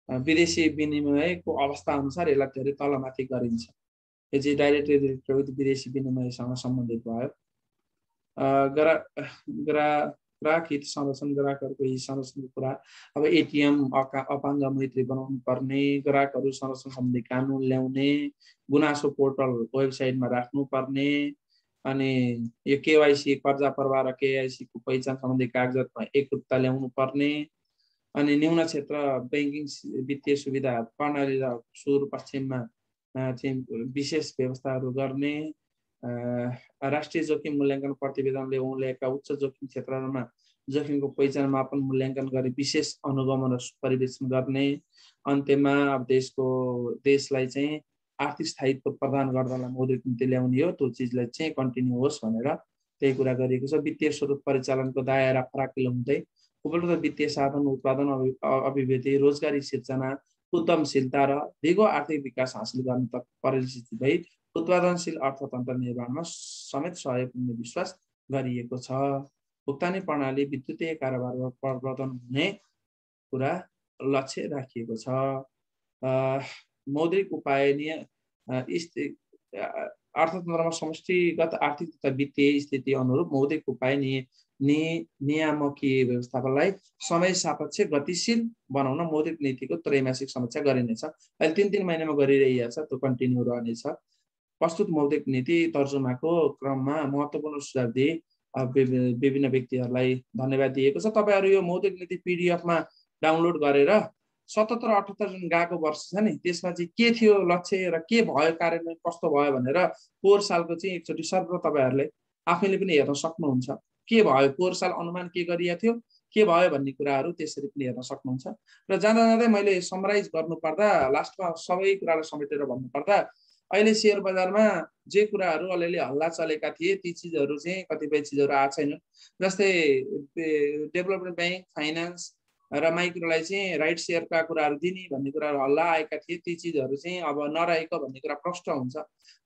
विदेशी विनिमयको अवस्था अनुसार यसलाई धेरै तलमाथि गरिन्छ। यो चाहिँ डाइरेक्टली रिलेटेड विदेशी विनिमयसँग सम्बन्धित भयो। ग्राहक हित संरक्षण, ग्राहकहरूको हित संरक्षणको कुरा। अब एटिएम अपाङ्ग मैत्री बनाउनु पर्ने, ग्राहकहरू संरक्षण सम्बन्धी कानुन ल्याउने, गुनासो पोर्टल वेबसाइटमा राख्नु पर्ने, अनि यो केवाइसी कर्जा प्रवाह र केआइसीको पहिचान सम्बन्धी कागजातमा एकरूपता ल्याउनु पर्ने, अनि न्यून क्षेत्र ब्याङ्किङ वित्तीय सुविधा प्रणाली र सुदूरपश्चिममा चाहिँ विशेष व्यवस्थाहरू गर्ने। राष्ट्रिय जोखिम मूल्याङ्कन प्रतिवेदनले उल्लेखका उच्च जोखिम क्षेत्रहरूमा जोखिमको पहिचान मापन मूल्याङ्कन गरी विशेष अनुगमन र परिवेक्षण गर्ने। अन्त्यमा अब देशलाई चाहिँ आर्थिक स्थायित्व प्रदान गर्नलाई मौद्रिक नीति ल्याउने हो, त्यो चिजलाई चाहिँ कन्टिन्यू होस् भनेर त्यही कुरा गरिएको छ। वित्तीय स्रोत परिचालनको दायरा फराकिलो हुँदै उपलब्ध वित्तीय साधन, उत्पादन, अभिवृद्धि, रोजगारी सिर्जना, उद्यमशीलता र दिगो आर्थिक विकास हासिल गर्न परिचित भई उत्पादनशील अर्थतन्त्र निर्माणमा समेत सहयोग पुग्ने विश्वास गरिएको छ। भुक्तानी प्रणाली विद्युतीय कारोबारमा प्रवर्तन हुने कुरा लक्ष्य राखिएको छ। मौद्रिक उपाय अर्थतन्त्रमा समष्टिगत आर्थिक तथा वित्तीय स्थिति अनुरूप मौद्रिक उपाय नियामकीय व्यवस्थापनलाई समय सापेक्ष गतिशील बनाउन मौद्रिक नीतिको त्रैमासिक समीक्षा गरिनेछ। अहिले 3-3 महिनामा गरिरहेको छ, त्यो कन्टिन्यू रहनेछ। प्रस्तुत मौद्रिक नीति तर्जुमाको क्रममा महत्त्वपूर्ण सुझाव दिए विभिन्न व्यक्तिहरूलाई धन्यवाद दिएको छ। तपाईँहरू यो मौद्रिक नीति पीडीएफमा डाउनलोड गरेर 77-78 जुन गएको वर्ष छ नि, त्यसमा चाहिँ के थियो लक्ष्य र के भयो, कार्यान्वयन कस्तो भयो भनेर पोहोर सालको चाहिँ एकचोटि सर्व तपाईँहरूले आफैले पनि हेर्न सक्नुहुन्छ। के भयो, पोहोर साल अनुमान के गरिएको थियो, के भयो भन्ने कुराहरू त्यसरी पनि हेर्न सक्नुहुन्छ। र जाँदा जाँदै मैले समराइज गर्नुपर्दा लास्टमा सबै कुरालाई समेटेर भन्नुपर्दा अहिले सेयर बजारमा जे कुराहरू अलिअलि हल्ला चलेका थिए ती चिजहरू चाहिँ कतिपय चिजहरू आएको छैन। जस्तै डेभलपमेन्ट ब्याङ्क, फाइनान्स र माइक्रोलाई चाहिँ राइट सेयरका कुराहरू दिने भन्ने कुराहरू हल्ला आएका थिए, ती चिजहरू चाहिँ अब नरहेको भन्ने कुरा प्रष्ट हुन्छ।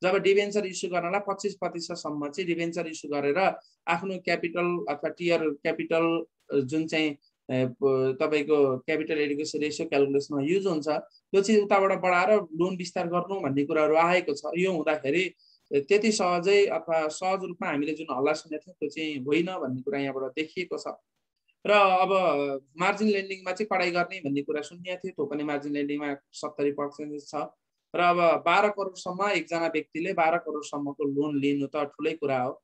जब डिभेन्चर इस्यु गर्नलाई 25% चाहिँ डिभेन्चर इस्यु गरेर आफ्नो क्यापिटल अथवा टियर क्यापिटल जुन चाहिँ तपाईँको क्यापिटल एडुकेसन रेसियो क्यालकुलेसनमा युज हुन्छ, त्यो चाहिँ उताबाट बढाएर लोन विस्तार गर्नु भन्ने कुराहरू आएको छ। यो हुँदाखेरि त्यति सहजै अथवा सहज रूपमा हामीले जुन हल्ला सुनेको थियौँ त्यो चाहिँ होइन भन्ने कुरा यहाँबाट देखिएको छ। र अब मार्जिन लेन्डिङमा चाहिँ कडाइ गर्ने भन्ने कुरा सुनिएको थियो, त्यो पनि मार्जिन लेन्डिङमा 70% छ। र अब 12 करोडसम्म एकजना व्यक्तिले 12 करोडसम्मको लोन लिनु त ठुलै कुरा हो।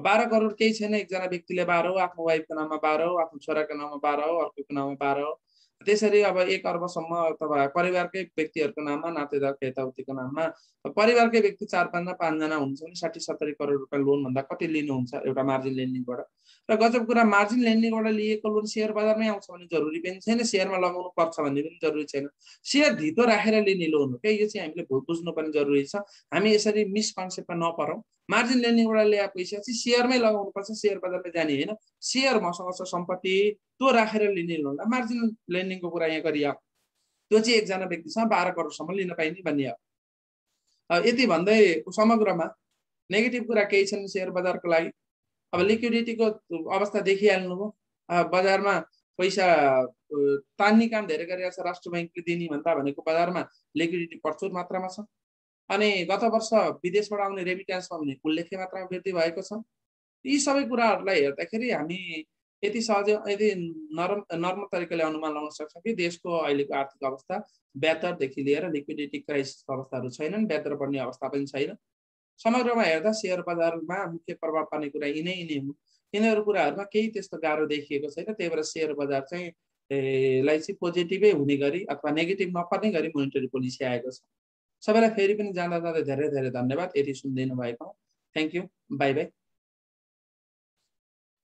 12 करोड केही छैन, एकजना व्यक्तिले 12 हो, आफ्नो वाइफको नाममा 12 हो, आफ्नो छोराको नाममा 12 हो, अर्कोको नाममा 12 हो। त्यसरी अब 1 अर्बसम्म अथवा परिवारकै व्यक्तिहरूको नाममा, नातेदारको यताउतिको नाममा परिवारकै व्यक्ति 4-5 जना 5 जना हुनुहुन्छ भने 60-70 करोड रुपियाँ लोन भन्दा कति लिनुहुन्छ एउटा मार्जिन लेन्डिङबाट। र गजब कुरा, मार्जिन लेन्डिङबाट लिएको लोन सेयर बजारमै आउँछ भने जरुरी पनि छैन, सेयरमा लगाउनु पर्छ भन्ने पनि जरुरी छैन। सेयर धितो राखेर लिने लोन हो के, यो चाहिँ हामीले बुझ्नु पनि जरुरी छ। हामी यसरी मिसकन्सेप्टमा नपरौँ। मार्जिन लेन्डिङबाट ल्याए पैसा चाहिँ सेयरमै लगाउनु पर्छ, सेयर बजारमा जाने होइन। सेयर मसँग छ सम्पत्ति, त्यो राखेर लिने लोनलाई मार्जिन लेन्डिङको कुरा यहाँ गरियो। त्यो चाहिँ एकजना व्यक्तिसँग 12 करोडसम्म लिन पाइने भन्ने हो। यति भन्दै समग्रमा नेगेटिभ कुरा केही छैन सेयर बजारको लागि। अब लिक्विडिटीको अवस्था देखिहाल्नुभयो, बजारमा पैसा तान्ने काम धेरै गरिरहेको छ राष्ट्र बैंकले दिने भन्दा भनेको बजारमा लिक्विडिटी प्रचुर मात्रामा छ। अनि गत वर्ष विदेशबाट आउने रेमिट्यान्समा पनि उल्लेख्य मात्रामा वृद्धि भएको छ। यी सबै कुराहरूलाई हेर्दाखेरि हामी यति सहज यदि नर्म तरिकाले अनुमान लगाउन सक्छौँ कि देशको अहिलेको आर्थिक अवस्था बेहतरदेखि लिएर लिक्विडिटी क्राइसिसको अवस्थाहरू छैनन्, बेहतर बन्ने अवस्था पनि छैन। समग्रमा हेर्दा सेयर बजारमा मुख्य प्रभाव पार्ने कुरा यिनै हुन्। यिनीहरू कुराहरूमा केही त्यस्तो गाह्रो देखिएको छैन। त्यही भएर सेयर बजार चाहिँ लाई चाहिँ पोजिटिभै हुने गरी अथवा नेगेटिभ नपर्ने गरी मोनिटरी पोलिसी आएको छ। सबैलाई फेरि पनि जाँदा जाँदै धेरै धेरै धन्यवाद यति सुनिदिनु भएको। Thank you, by by.